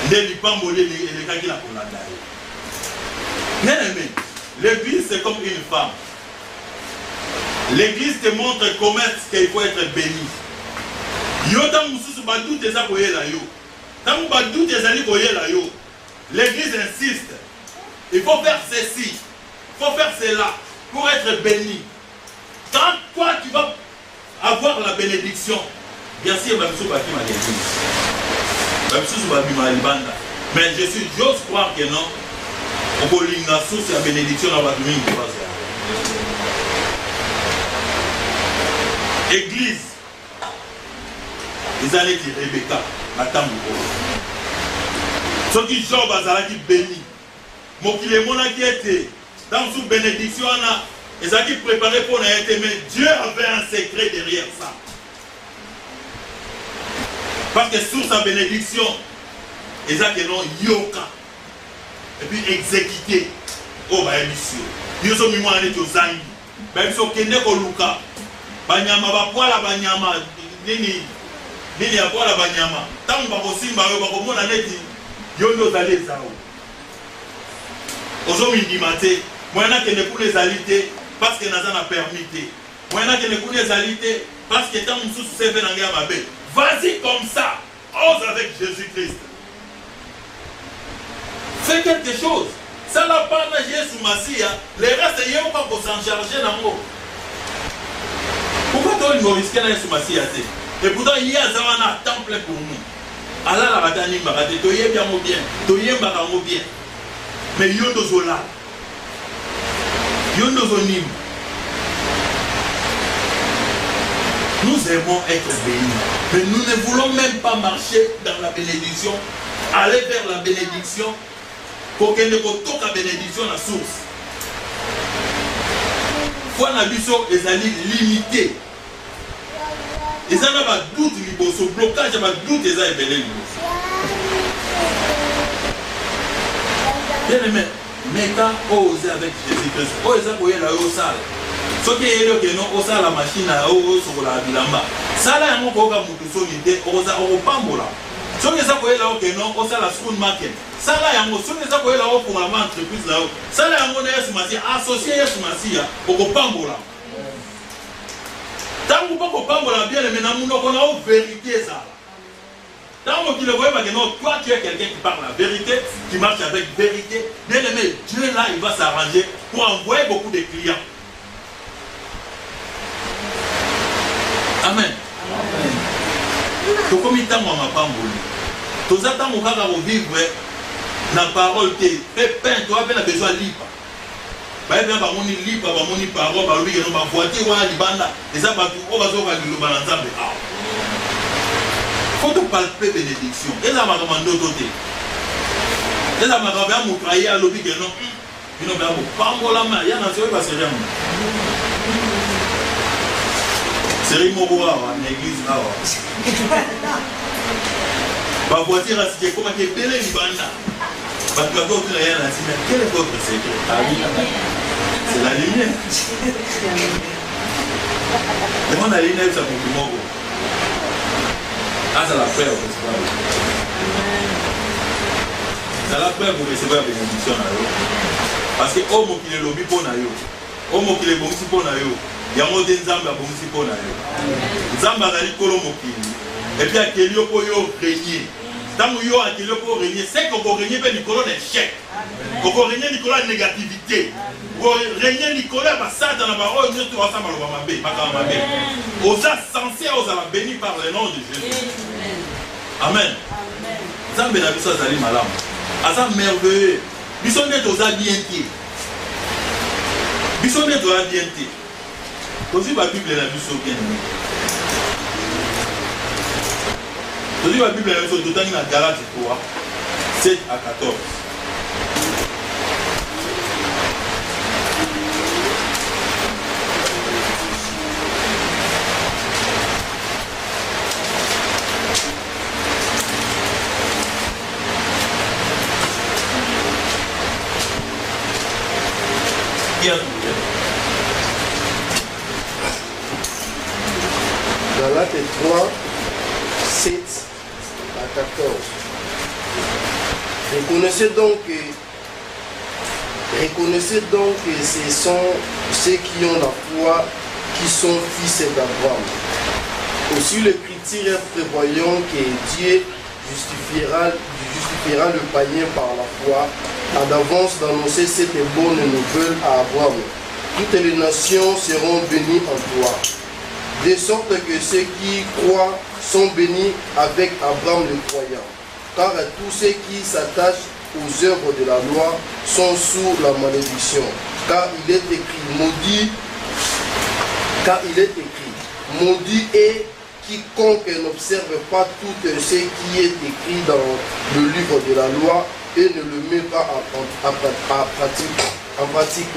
B: ndeli pambole le kaki la kolanda ye. Bien-aimé, l'église c'est comme une femme. L'église te montre comment il faut être béni. Yo tam mususu ba doute eza koyela yo. Tam ba doute ezali koyela yo. L'église insiste. Il faut faire ceci, il faut faire cela pour être béni. Quand toi tu vas avoir la bénédiction, bien sûr, mais j'ose croire que non. On peut lire la source de la bénédiction dans la Église, ils allaient dire Rebecca, Madame ceux qui Job qui béni. Mokile mona qui était dans une bénédiction, ils ont préparé pour être, mais Dieu avait un secret derrière ça. Parce que sous sa bénédiction, ils ont non yoka. Et puis exécuté. Oh, bah, monsieur. Nous sommes mis en étosani. Bah, nous sommes kende koluka. Banyama, bah, poila banyama. Nini ya poila banyama. Tant que vous simba, vous avez mon année. Yondo zale zao. Aujourd'hui, il dit, moi, je ne peux les aliter parce que nous avons permis. Moi, je ne peux les aliter parce que tant que nous sommes venus à ma bête. Vas-y comme ça, ose avec Jésus-Christ. Fais quelque chose. Ça n'a pas de Jésus Massia. Les restes, il n'y a pas pour s'en charger dans le mot. Pourquoi tu as risqué dans Jésus Massia? Et pourtant, il y a un temple pour nous. Allah la ratani bagate, toye bien mo bien, toye bagamo bien. Mais yondo zola. Yondo zonim. Nous aimons être bénis, mais nous ne voulons même pas marcher dans la bénédiction, aller vers la bénédiction, pour qu'elle ne toque la bénédiction à la source. Foi na biso ezali limité. Ils n'ont pas de doute, ce blocage, il y a de doute, ils ont ébélé. Bien aimé, mais quand on ose avec Jésus-Christ, on ose avec la salle. Ce qui est que non, on a la machine à eau sur la bilamba. Ça là, on va vous solide, on va au pambola. Ce qui est ça que non, on a la school market. Ça là, on a ça pour la entreprise là. Ça là, on a associé au pambola. Tant que vous ne bien, mais nous avons vérité ça. Tant que vous voyez que toi tu es quelqu'un qui parle la vérité, qui marche avec vérité, bien aimé, Dieu là il va s'arranger pour envoyer beaucoup de clients. Amen. Donc comme il t'a moi ma pamboli, tous attends mon gars à vivre la parole qui est peint, toi ben a besoin de libre. Bah bien bah mon libre, bah mon parole, bah lui il va voiter ou à libanda, et ça va tout, on va se voir le balançable. Faut te palper bénédiction. Et ça m'a demandé d'autres. Et ça m'a demandé à mon travail à l'objet que non, il n'a pas pambola main, il y a un ancien qui va se rendre. C'est Moro en église là. Ma voiture a signé comme un bel libanda. Parce que quand on a rien à signer, quel est votre secret? C'est la lumière. Demande à l'INEF ça pour tout le monde. Ah, c'est la paix au festival. C'est la paix pour recevoir la bénédiction. Parce que homme qui est lobby pour naïo, homme qui est bon si pour naïo. Il y a un mot de Zamba pour nous pour nous. Zamba a dit Kolomokini. Et puis à Kelio pour régner. Tant que yo a Kelio pour régner, c'est qu'on peut régner Nicolas d'échec. Qu'on peut régner Nicolas de négativité. Qu'on régner Nicolas parce que ça dans la parole nous tous ensemble on va m'abé, pas quand m'abé. Aux censés aux a béni par le nom de Jésus. Amen. Zamba n'a vu ça Zali malam. À ça merveilleux. Bisson net aux abientés. Bisson net aux abientés. Aussi la Bible est la vie bien. Aussi la Bible est la vie dans la Galate 3, 7 à 14. Bien.
D: Galates 3, 7 à 14. Reconnaissez donc que ce sont ceux qui ont la foi qui sont fils d'Abraham. Aussi l'Écriture prévoyant que Dieu justifiera le païen par la foi, a d'avance d'annoncer cette bonne nouvelle à Abraham. Toutes les nations seront bénies en toi. De sorte que ceux qui croient sont bénis avec Abraham le croyant. Car tous ceux qui s'attachent aux œuvres de la loi sont sous la malédiction. Car il est écrit, maudit est quiconque n'observe pas tout ce qui est écrit dans le livre de la loi et ne le met pas en pratique.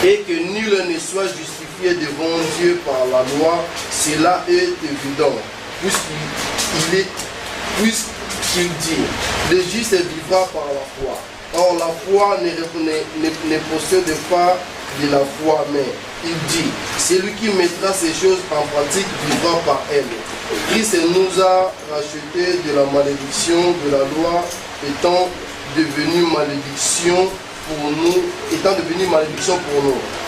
D: Et que nul ne soit justifié devant Dieu par la loi, cela est évident, puisqu'il dit, le juste vivra par la foi. Or la foi ne possède pas de la foi, mais il dit, celui qui mettra ces choses en pratique vivra par elle. Christ nous a rachetés de la malédiction de la loi, étant devenu malédiction pour nous,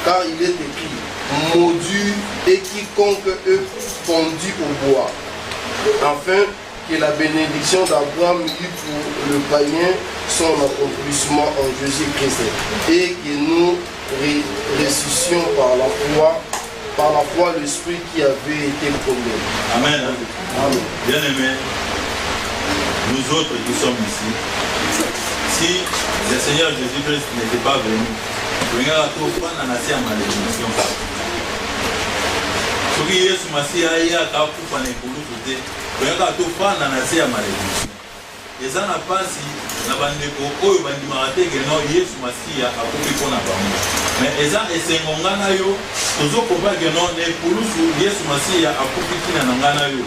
D: car il est écrit, maudit est quiconque est pendu au bois, afin que la bénédiction d'Abraham eut pour le païen son accomplissement en Jésus-Christ, et que nous ressuscitions par la foi par la foi l'esprit qui avait été promis.
B: Amen.
D: Amen.
B: Bien aimé, nous autres qui sommes ici, si le Seigneur Jésus-Christ n'était pas venu, regarde tout le monde en a à malédiction. Ce qui est sur ma scie, il y a un coup pour les poules, regarde tout le monde en a à malédiction. Et ça n'a pas si la bande de Koko, la bande de Geno, Yesu Masia, a coupé pour la bande. Mais ça, et c'est mon ganayo, toujours pour pas que non, les Poulousou, Yesu Masia, a coupé qui n'a ganayo.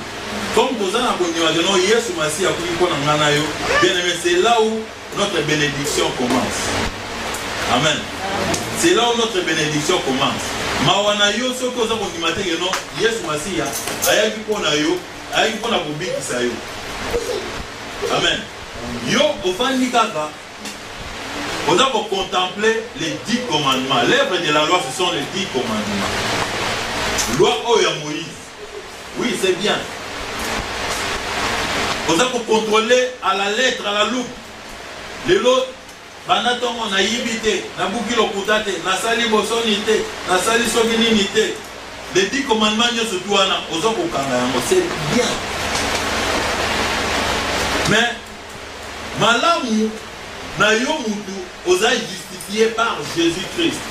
B: Comme tous en abonnement, Yesu Masia, a coupé pour la ganayo, bien aimé, c'est là où notre bénédiction commence. Amen. C'est là où notre bénédiction commence. Mawana yo, ce que vous avez dit, non, Yesu Masia, a eu pour la yo, a eu pour la boubi qui s'aille. Amen. Yo, au fin du kaka, on a pour contempler les 10 commandements. L'œuvre de la loi, ce sont les 10 commandements. Loi Oya Moïse. Oui, c'est bien. On a pour contrôler à la lettre, à la loupe. Les lots, Banaton, on a yibité, na bouki lokutate, na sali bosonité, na sali soginité. Les 10 commandements, surtout, on a pour c'est bien. Mais, malamu na yo mutu osa justifié par Jésus-Christ.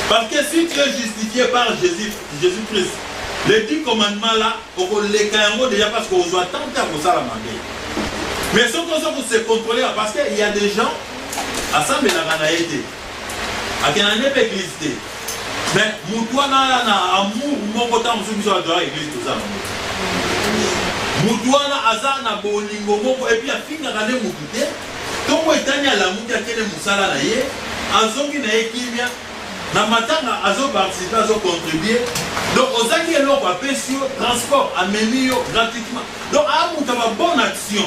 B: Parce que si tu es justifié par Jésus-Christ, les 10 commandements là, on les gagne déjà parce qu'on doit tenter à ça la manger. Mais ce qu'on se contrôler parce qu'il y a des gens à ça mais la ganaïté. À quel année l'église. Mais mutu na amour mon côté on se dit à l'église tout ça. Moutouana azana bolingo moko et puis afinga kane mutute tongo etanya la mutu akene musala na ye azongi na ekimia na matanga azo participer azo contribuer donc ozaki eloko apesi yo transport amemi yo gratuitement donc amuta ba bonne action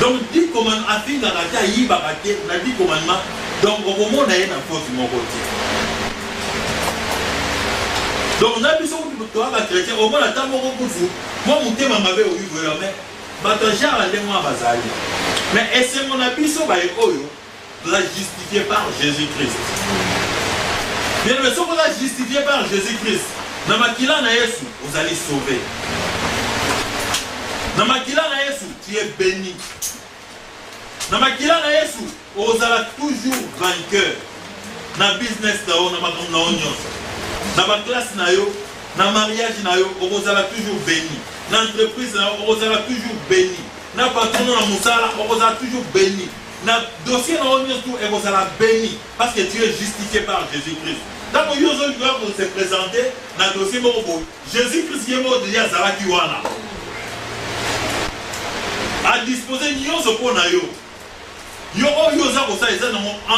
B: donc 10 commandements afinga kata yiba kate na 10 commandements donc okomona ye na faute moko te. Donc on a besoin de chrétien, au moins la table au bout. Moi mon thème m'avait au niveau mais bataja à moi bazali. Mais est-ce mon abisso ba oyo la justifié par Jésus-Christ. Bien mais si on la justifié par Jésus-Christ, na makila na Yesu, vous allez sauver. Na makila na Yesu, tu es béni. Na makila na Yesu, vous allez toujours vainqueur. Na business na on na makambo na onyo. Dans ma classe, dans le mariage, on sera toujours béni. Dans l'entreprise, on sera toujours béni. Dans le patron, on sera toujours béni. Dans le dossier, on sera béni. Parce que tu es justifié par Jésus-Christ. Dans le dossier, on se présenter dans le dossier, Jésus-Christ qui est mort déjà, ça va qui wana. À disposer, nous sommes pour nous. Nous sommes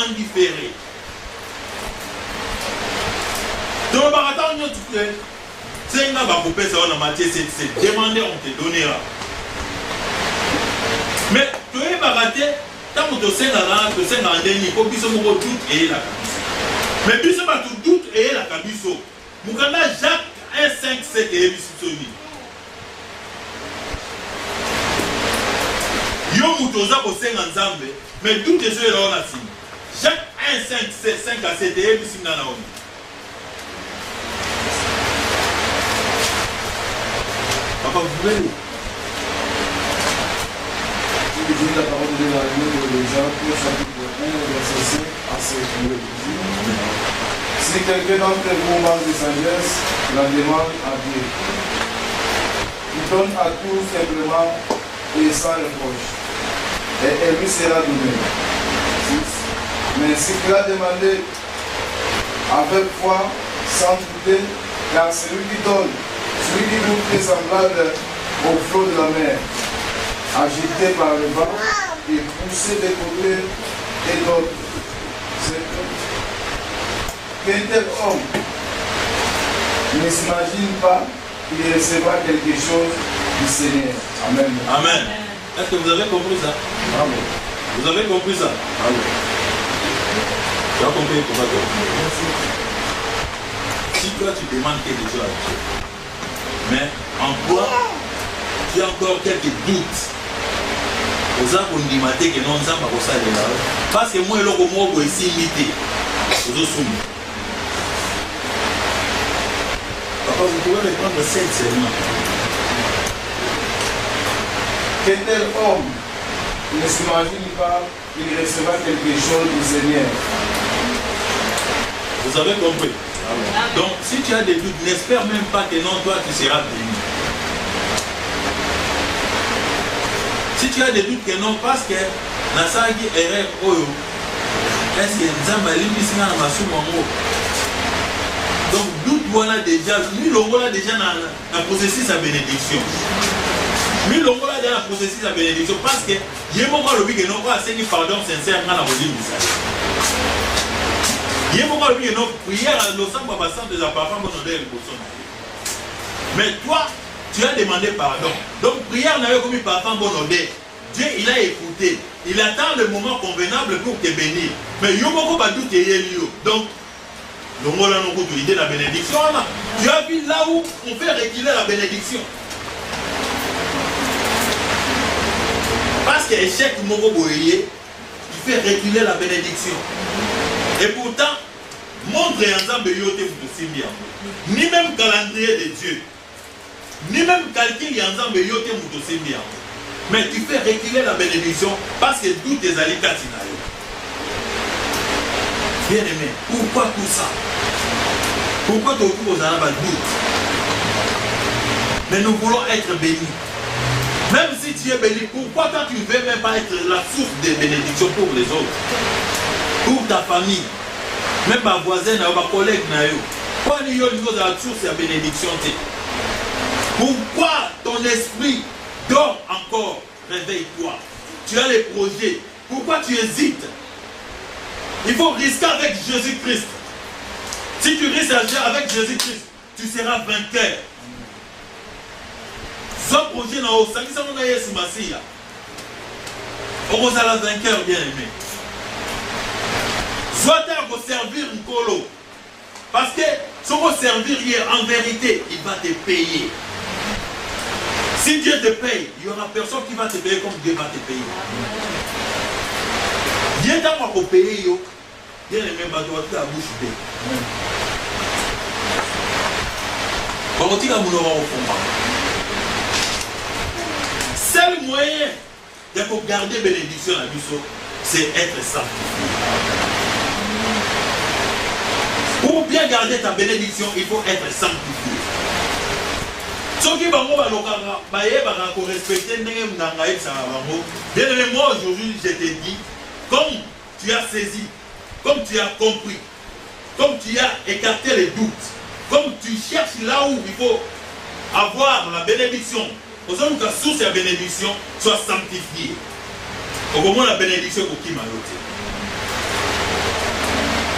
B: indifférés. Donc, c'est un peu c'est demander, on te donnera. Mais tu es baraté, tant que tu sais un dernier, il faut que tu doute et la cabine. Mais puis, tu doute et la cabine. Moukanda Jacques 1,5,7 et Bissoni. Yo Moutoza au 5 ensemble, mais doute et ceux là on a signé. Jacques 1,5,7 5 à 7 et Bissoni.
E: Papa, vous pouvez nous dire la parole de la Bible de Jean, chapitre 1, verset 5 à 7. Si quelqu'un d'entre vous manque de sagesse, la demande à Dieu. Il donne à tous simplement et sans reproche, et elle lui sera donnée. Mais si tu l'as demandé avec foi, sans douter, car celui qui donne, celui qui doute est semblable au flot de la mer, agité par le vent et poussé de côté et d'autres. Qu'un tel homme ne s'imagine pas qu'il recevra quelque chose du Seigneur. Amen.
B: Amen. Est-ce que vous avez compris ça?
E: Amen.
B: Vous avez compris ça?
E: Amen.
B: Tu as compris pourquoi tu as compris? Si toi tu demandes quelque chose à Dieu, mais en quoi tu as encore quelques doutes, parce que moi, je suis ici imité. Donc vous pouvez répondre 7 seulement.
E: Que tel homme ne s'imagine pas qu'il recevra quelque chose du Seigneur.
B: Vous avez compris? Donc si tu as des doutes, n'espère même pas que non, toi tu seras béni. Si tu as des doutes que non, parce que Nasagi erreur oyo, est-ce que Nzamba limbisina na masumango? Donc doute voilà déjà, lui longola déjà na processus à bénédiction. Lui longola déjà na processus à bénédiction parce que yemoko lobi que non, c'est une pardon sincère na bolimbisa. Yemoko lobi que non, prière à l'ensemble à bassin des appartements bon odeur le. Mais toi, tu as demandé pardon. Donc prière n'a pas commis parfum bon odeur. Dieu il a écouté. Il attend le moment convenable pour te bénir. Mais yomoko ba doute yelio. Donc longola non ko idée la bénédiction là. Tu as vu là où on fait reculer la bénédiction. Parce que échec moko boyé, il fait reculer la bénédiction. Et pourtant, montre ensemble yote vous ni même calendrier de Dieu, ni même calcul ensemble yote vous mais tu fais reculer la bénédiction parce que tout tes alicats. Bien aimé, pourquoi tout ça? Pourquoi tu occupes aux doute? Mais nous voulons être bénis. Même si tu es béni, pourquoi toi tu ne veux même pas être la source de bénédiction pour les autres? Pour ta famille, même ma voisine, ma collègue, pourquoi nous sommes la source de bénédiction? Pourquoi ton esprit dort encore? Réveille-toi. Tu as les projets. Pourquoi tu hésites? Il faut risquer avec Jésus-Christ. Si tu risques avec Jésus-Christ, tu seras vainqueur. Soit projet dans haut, ça qui s'en a Yesu Masia. On va la vainqueur bien aimé. Soit tu vas servir un colo. Parce que si on va servir hier, en vérité, il va te payer. Si Dieu te paye, il n'y aura personne qui va te payer comme Dieu va te payer. Dieu t'a pas payer, bien aimé, ma droite à la bouche bée. On retire à mon aura au fond. Seul moyen de garder bénédiction à Bisso, c'est être sanctifié. Pour bien garder ta bénédiction, il faut être sanctifié. Ceux qui vont respecter, bien aimé, moi aujourd'hui, je te dis, comme tu as saisi, comme tu as compris, comme tu as écarté les doutes, comme tu cherches là où il faut avoir la bénédiction, au moment où la source de la bénédiction soit sanctifiée. Au moment où la bénédiction est qui m'a yoté.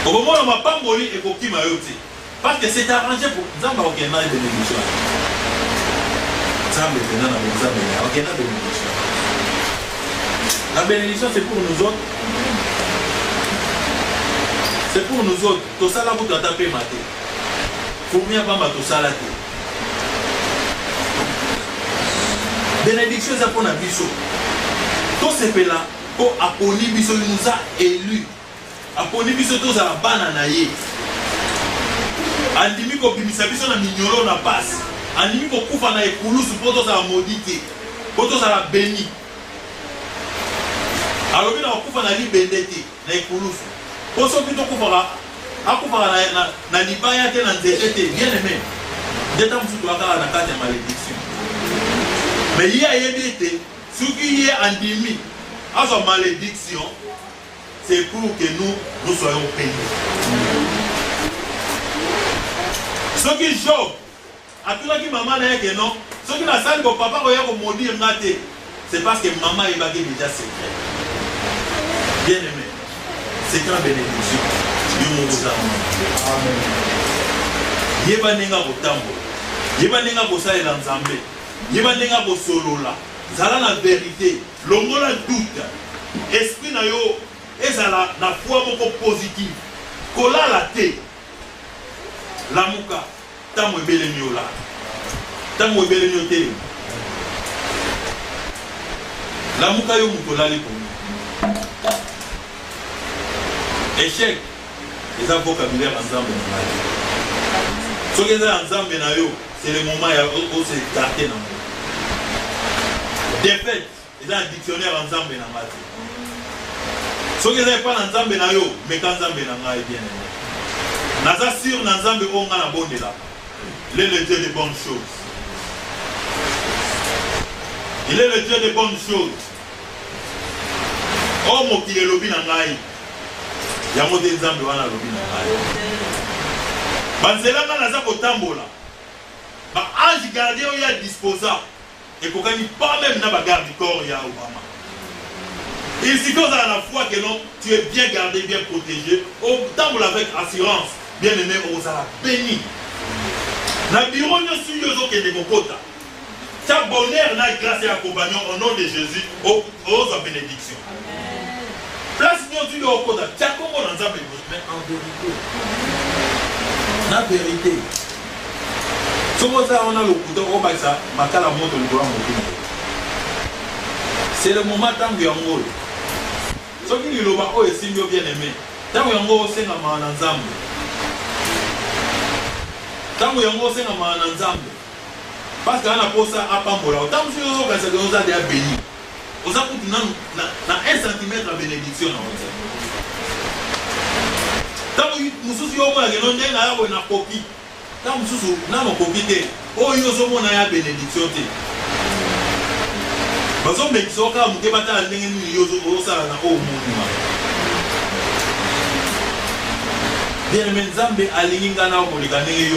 B: Au moment où ma pas moli et qui m'a yoté. Parce que c'est arrangé pour Zamba ok na bénédiction. Zamba est dans la bénédiction. La bénédiction c'est pour nous autres. C'est pour nous autres. Tout ça là vous doit taper maté. Pour bien pas tout ça là. Bénédiction c'est pour la biso. Tout ce pays là, pour Aponi biso nous a élus. Aponi biso tous à la bananaye. Andimi ko bimisa biso na mignolo na passe. Andimi ko kufa na ekulusu pour tous à la maudité. Pour tous à la béni. Alors bien on kufa na libendete na ekulusu. Pour ceux qui to kufa akufa na libaya te na nzete bien aimé. D'être musu to akala na kati ya malédiction. Mais il y a été, ce qui est endémique à sa malédiction, c'est pour que nous soyons payés. Ce qui Job, à tout le qui maman n'a que non, ce qui n'a salle que papa va maudire maté, c'est parce que maman est déjà secret. Bien aimé, c'est une bénédiction. Dieu nous a. Amen. Yeba nenga botambo, yeba nenga bosa elanzambe. Yebandenga bosolola zala la vérité longola doute esprit na yo ezala na foi moko positive kolala te lamuka tamo ebele nyola tamo ebele nyote lamuka yo mutolali ko échec les vocabulaire ensemble Ce qui est en Zambé, c'est le moment où c'est écarté. Des faits, il y a un dictionnaire en Zambé. Ce qui est pas en Zambé, mais quand Zambé est bien aimé. Naza sûr dans Zambé, on a la bonne là. Il est le Dieu des bonnes choses. Il est le Dieu des bonnes choses. Oh mon qui est lobby nangai. Yango de Nzambe wana lobby nangai. Banzela ngana za kotambola. Ba ange gardien ya disposa. Et kokani pas même na ba garde corps ya Obama. Il suffit à la fois que non, tu es bien gardé, bien protégé. Au tambola avec assurance. Bien aimé, on vous a béni. Na bureau nyo suyo ke de mokota. Ta bonheur na grâce et accompagnement au nom de Jésus aux bénédictions. Place nous tu au côté. Tu as comment dans Zambé, mais en vérité. La vérité. On a le couteau au Baïsa, Makala monte le droit. C'est le moment tant que Yango. Ce qui est le bas, oh, et si bien aimé. Tant que Yango, c'est un man en Zambé. Tant que Yango, c'est un man en Zambé. Parce qu'on a posé à Pambola. Tant que nous avons déjà béni. Nous avons 1 centimètre de bénédiction. Tant que nous avons une copie. Tant que nous avons une copie. Oh, nous avons une bénédiction. Parce que nous avons une bénédiction. Bien, mais Zambé a l'ingana pour les gagner.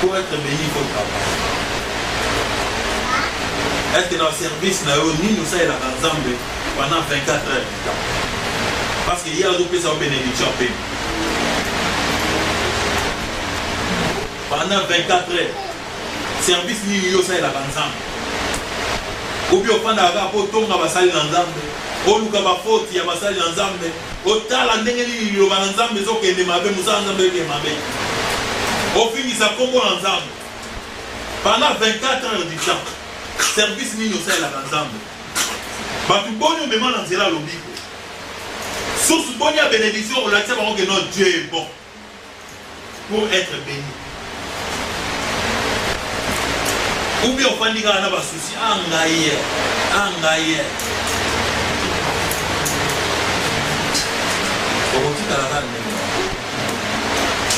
B: Pour être béni, il faut travailler. Est-ce que dans le service, nous sommes dans Zambé pendant 24 heures du temps? Parce qu'il y a d'autres personnes bénédiction. Pendant 24 heures, service, nous sommes dans Zambé. Ou bien, on a un peu de temps dans Zambé. On a un peu de temps dans Zambé. On a un peu de temps dans Zambé. On finit ça comme ensemble. Pendant 24 heures du temps, service mignon c'est là ensemble. Bah tu bonne moment dans cela lobby. Sous bonne bénédiction, on l'accepte que notre Dieu est bon pour être béni. Ou bien on fait des gars n'a pas souci. Angaye.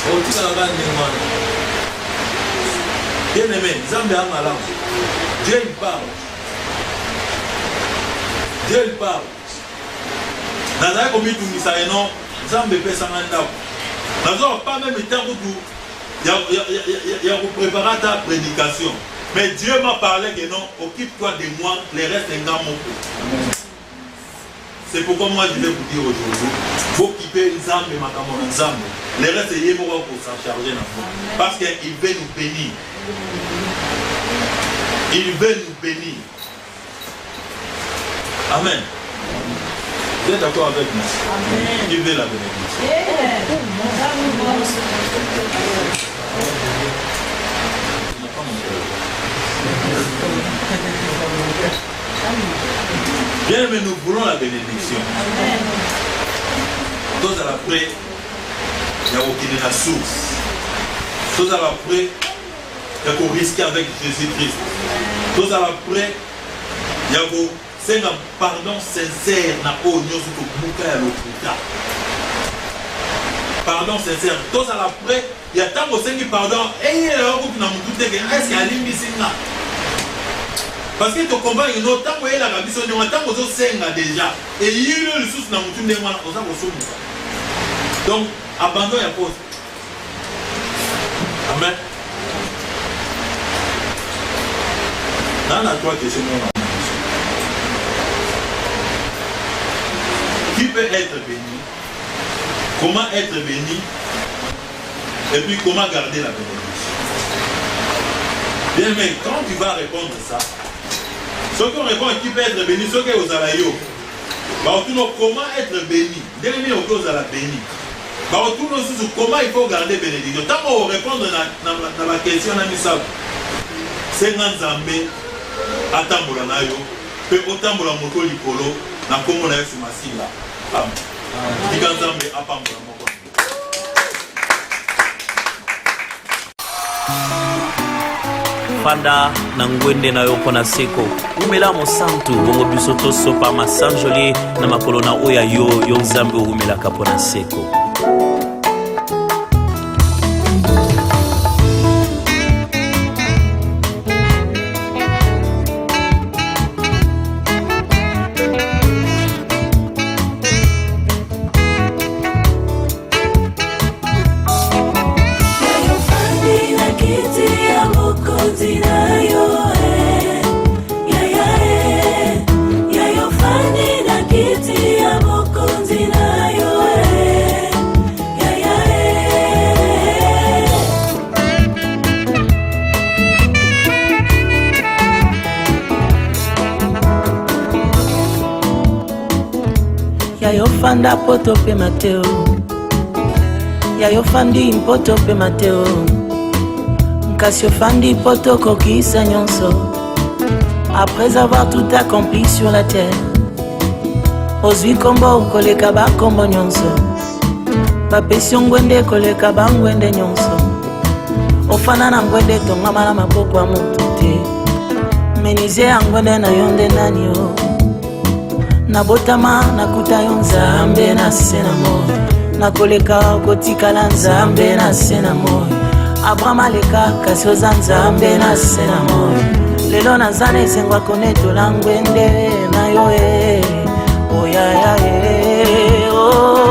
B: On dit à la bien aimé, Zambé a malade. Dieu il parle. Dieu il parle. Dans la commune tout ça et non, Zambé peut s'en aller. Dans pas même le temps où il y a préparé ta prédication. Mais Dieu m'a parlé que non, occupe-toi de moi, les restes est dans mon coup. C'est pourquoi moi je vais vous dire aujourd'hui, vous occupez Zambé, ma Zambé. Les restes est pour s'en charger dans vous. Parce qu'il veut nous bénir. Il veut nous bénir. Amen. Vous êtes d'accord avec moi? Amen. Il veut la bénédiction. Bien, mais nous voulons la bénédiction. Tous à la près, il y a aucune source. Tous à la près, il y a qu'on risque avec Jésus-Christ. Tous à la près, il y a qu'on c'est un pardon sincère na o nyoso ko buka ya lokuta. Pardon sincère. Tous à la près, il y a tant aussi qui pardon et il y a beaucoup na mutu que est-ce qu'il y a limbisinga. Parce que ton combat il no tant que la rabiso de tant que senga déjà et il y a le sous na mutu de moi on ça ko somu. Donc abandon ya pause. Amen. Dans la toi question non. Qui peut être béni? Comment être béni? Et puis comment garder la bénédiction? Bien, mais quand tu vas répondre ça, ceux qui répondent qui peut être béni, ceux qui sont à la yo, comment être béni? Dernier aux à la béni. Comment il faut garder bénédiction? Tant qu'on répond dans la question, c'est un Zambé, Atambola Nayo, peut Otambola Moto Likolo, na komo na Yesu Masila. Amen. Diganzambe apambola moko.
A: fanda na ngwende na yo pona seko umela mosantu bongo biso toso pa masanjoli na makolo na oya yo nzambe umelaka pona seko.
F: Yayo fanda poto pe Mateo, yayo fandi poto pe Mateo, Nkasio fandi poto kokisa nyonso. Après avoir tout accompli sur la terre, ozwi kombo koleka ba kombo nyonso, bapesi ngwende koleka ba ngwende nyonso. Ofana na ngwende tongama na maboko ya moto te, menize ya ngwende na yonde nani yo. Nabotama nakuta yo nzambe na sena moi, nakoleka kotikala nzambe na sena moi. Abraham aleka kasi oza nzambe na sena moi. Lelo nazana esengwa konetola ngwende na yo oya ya oh.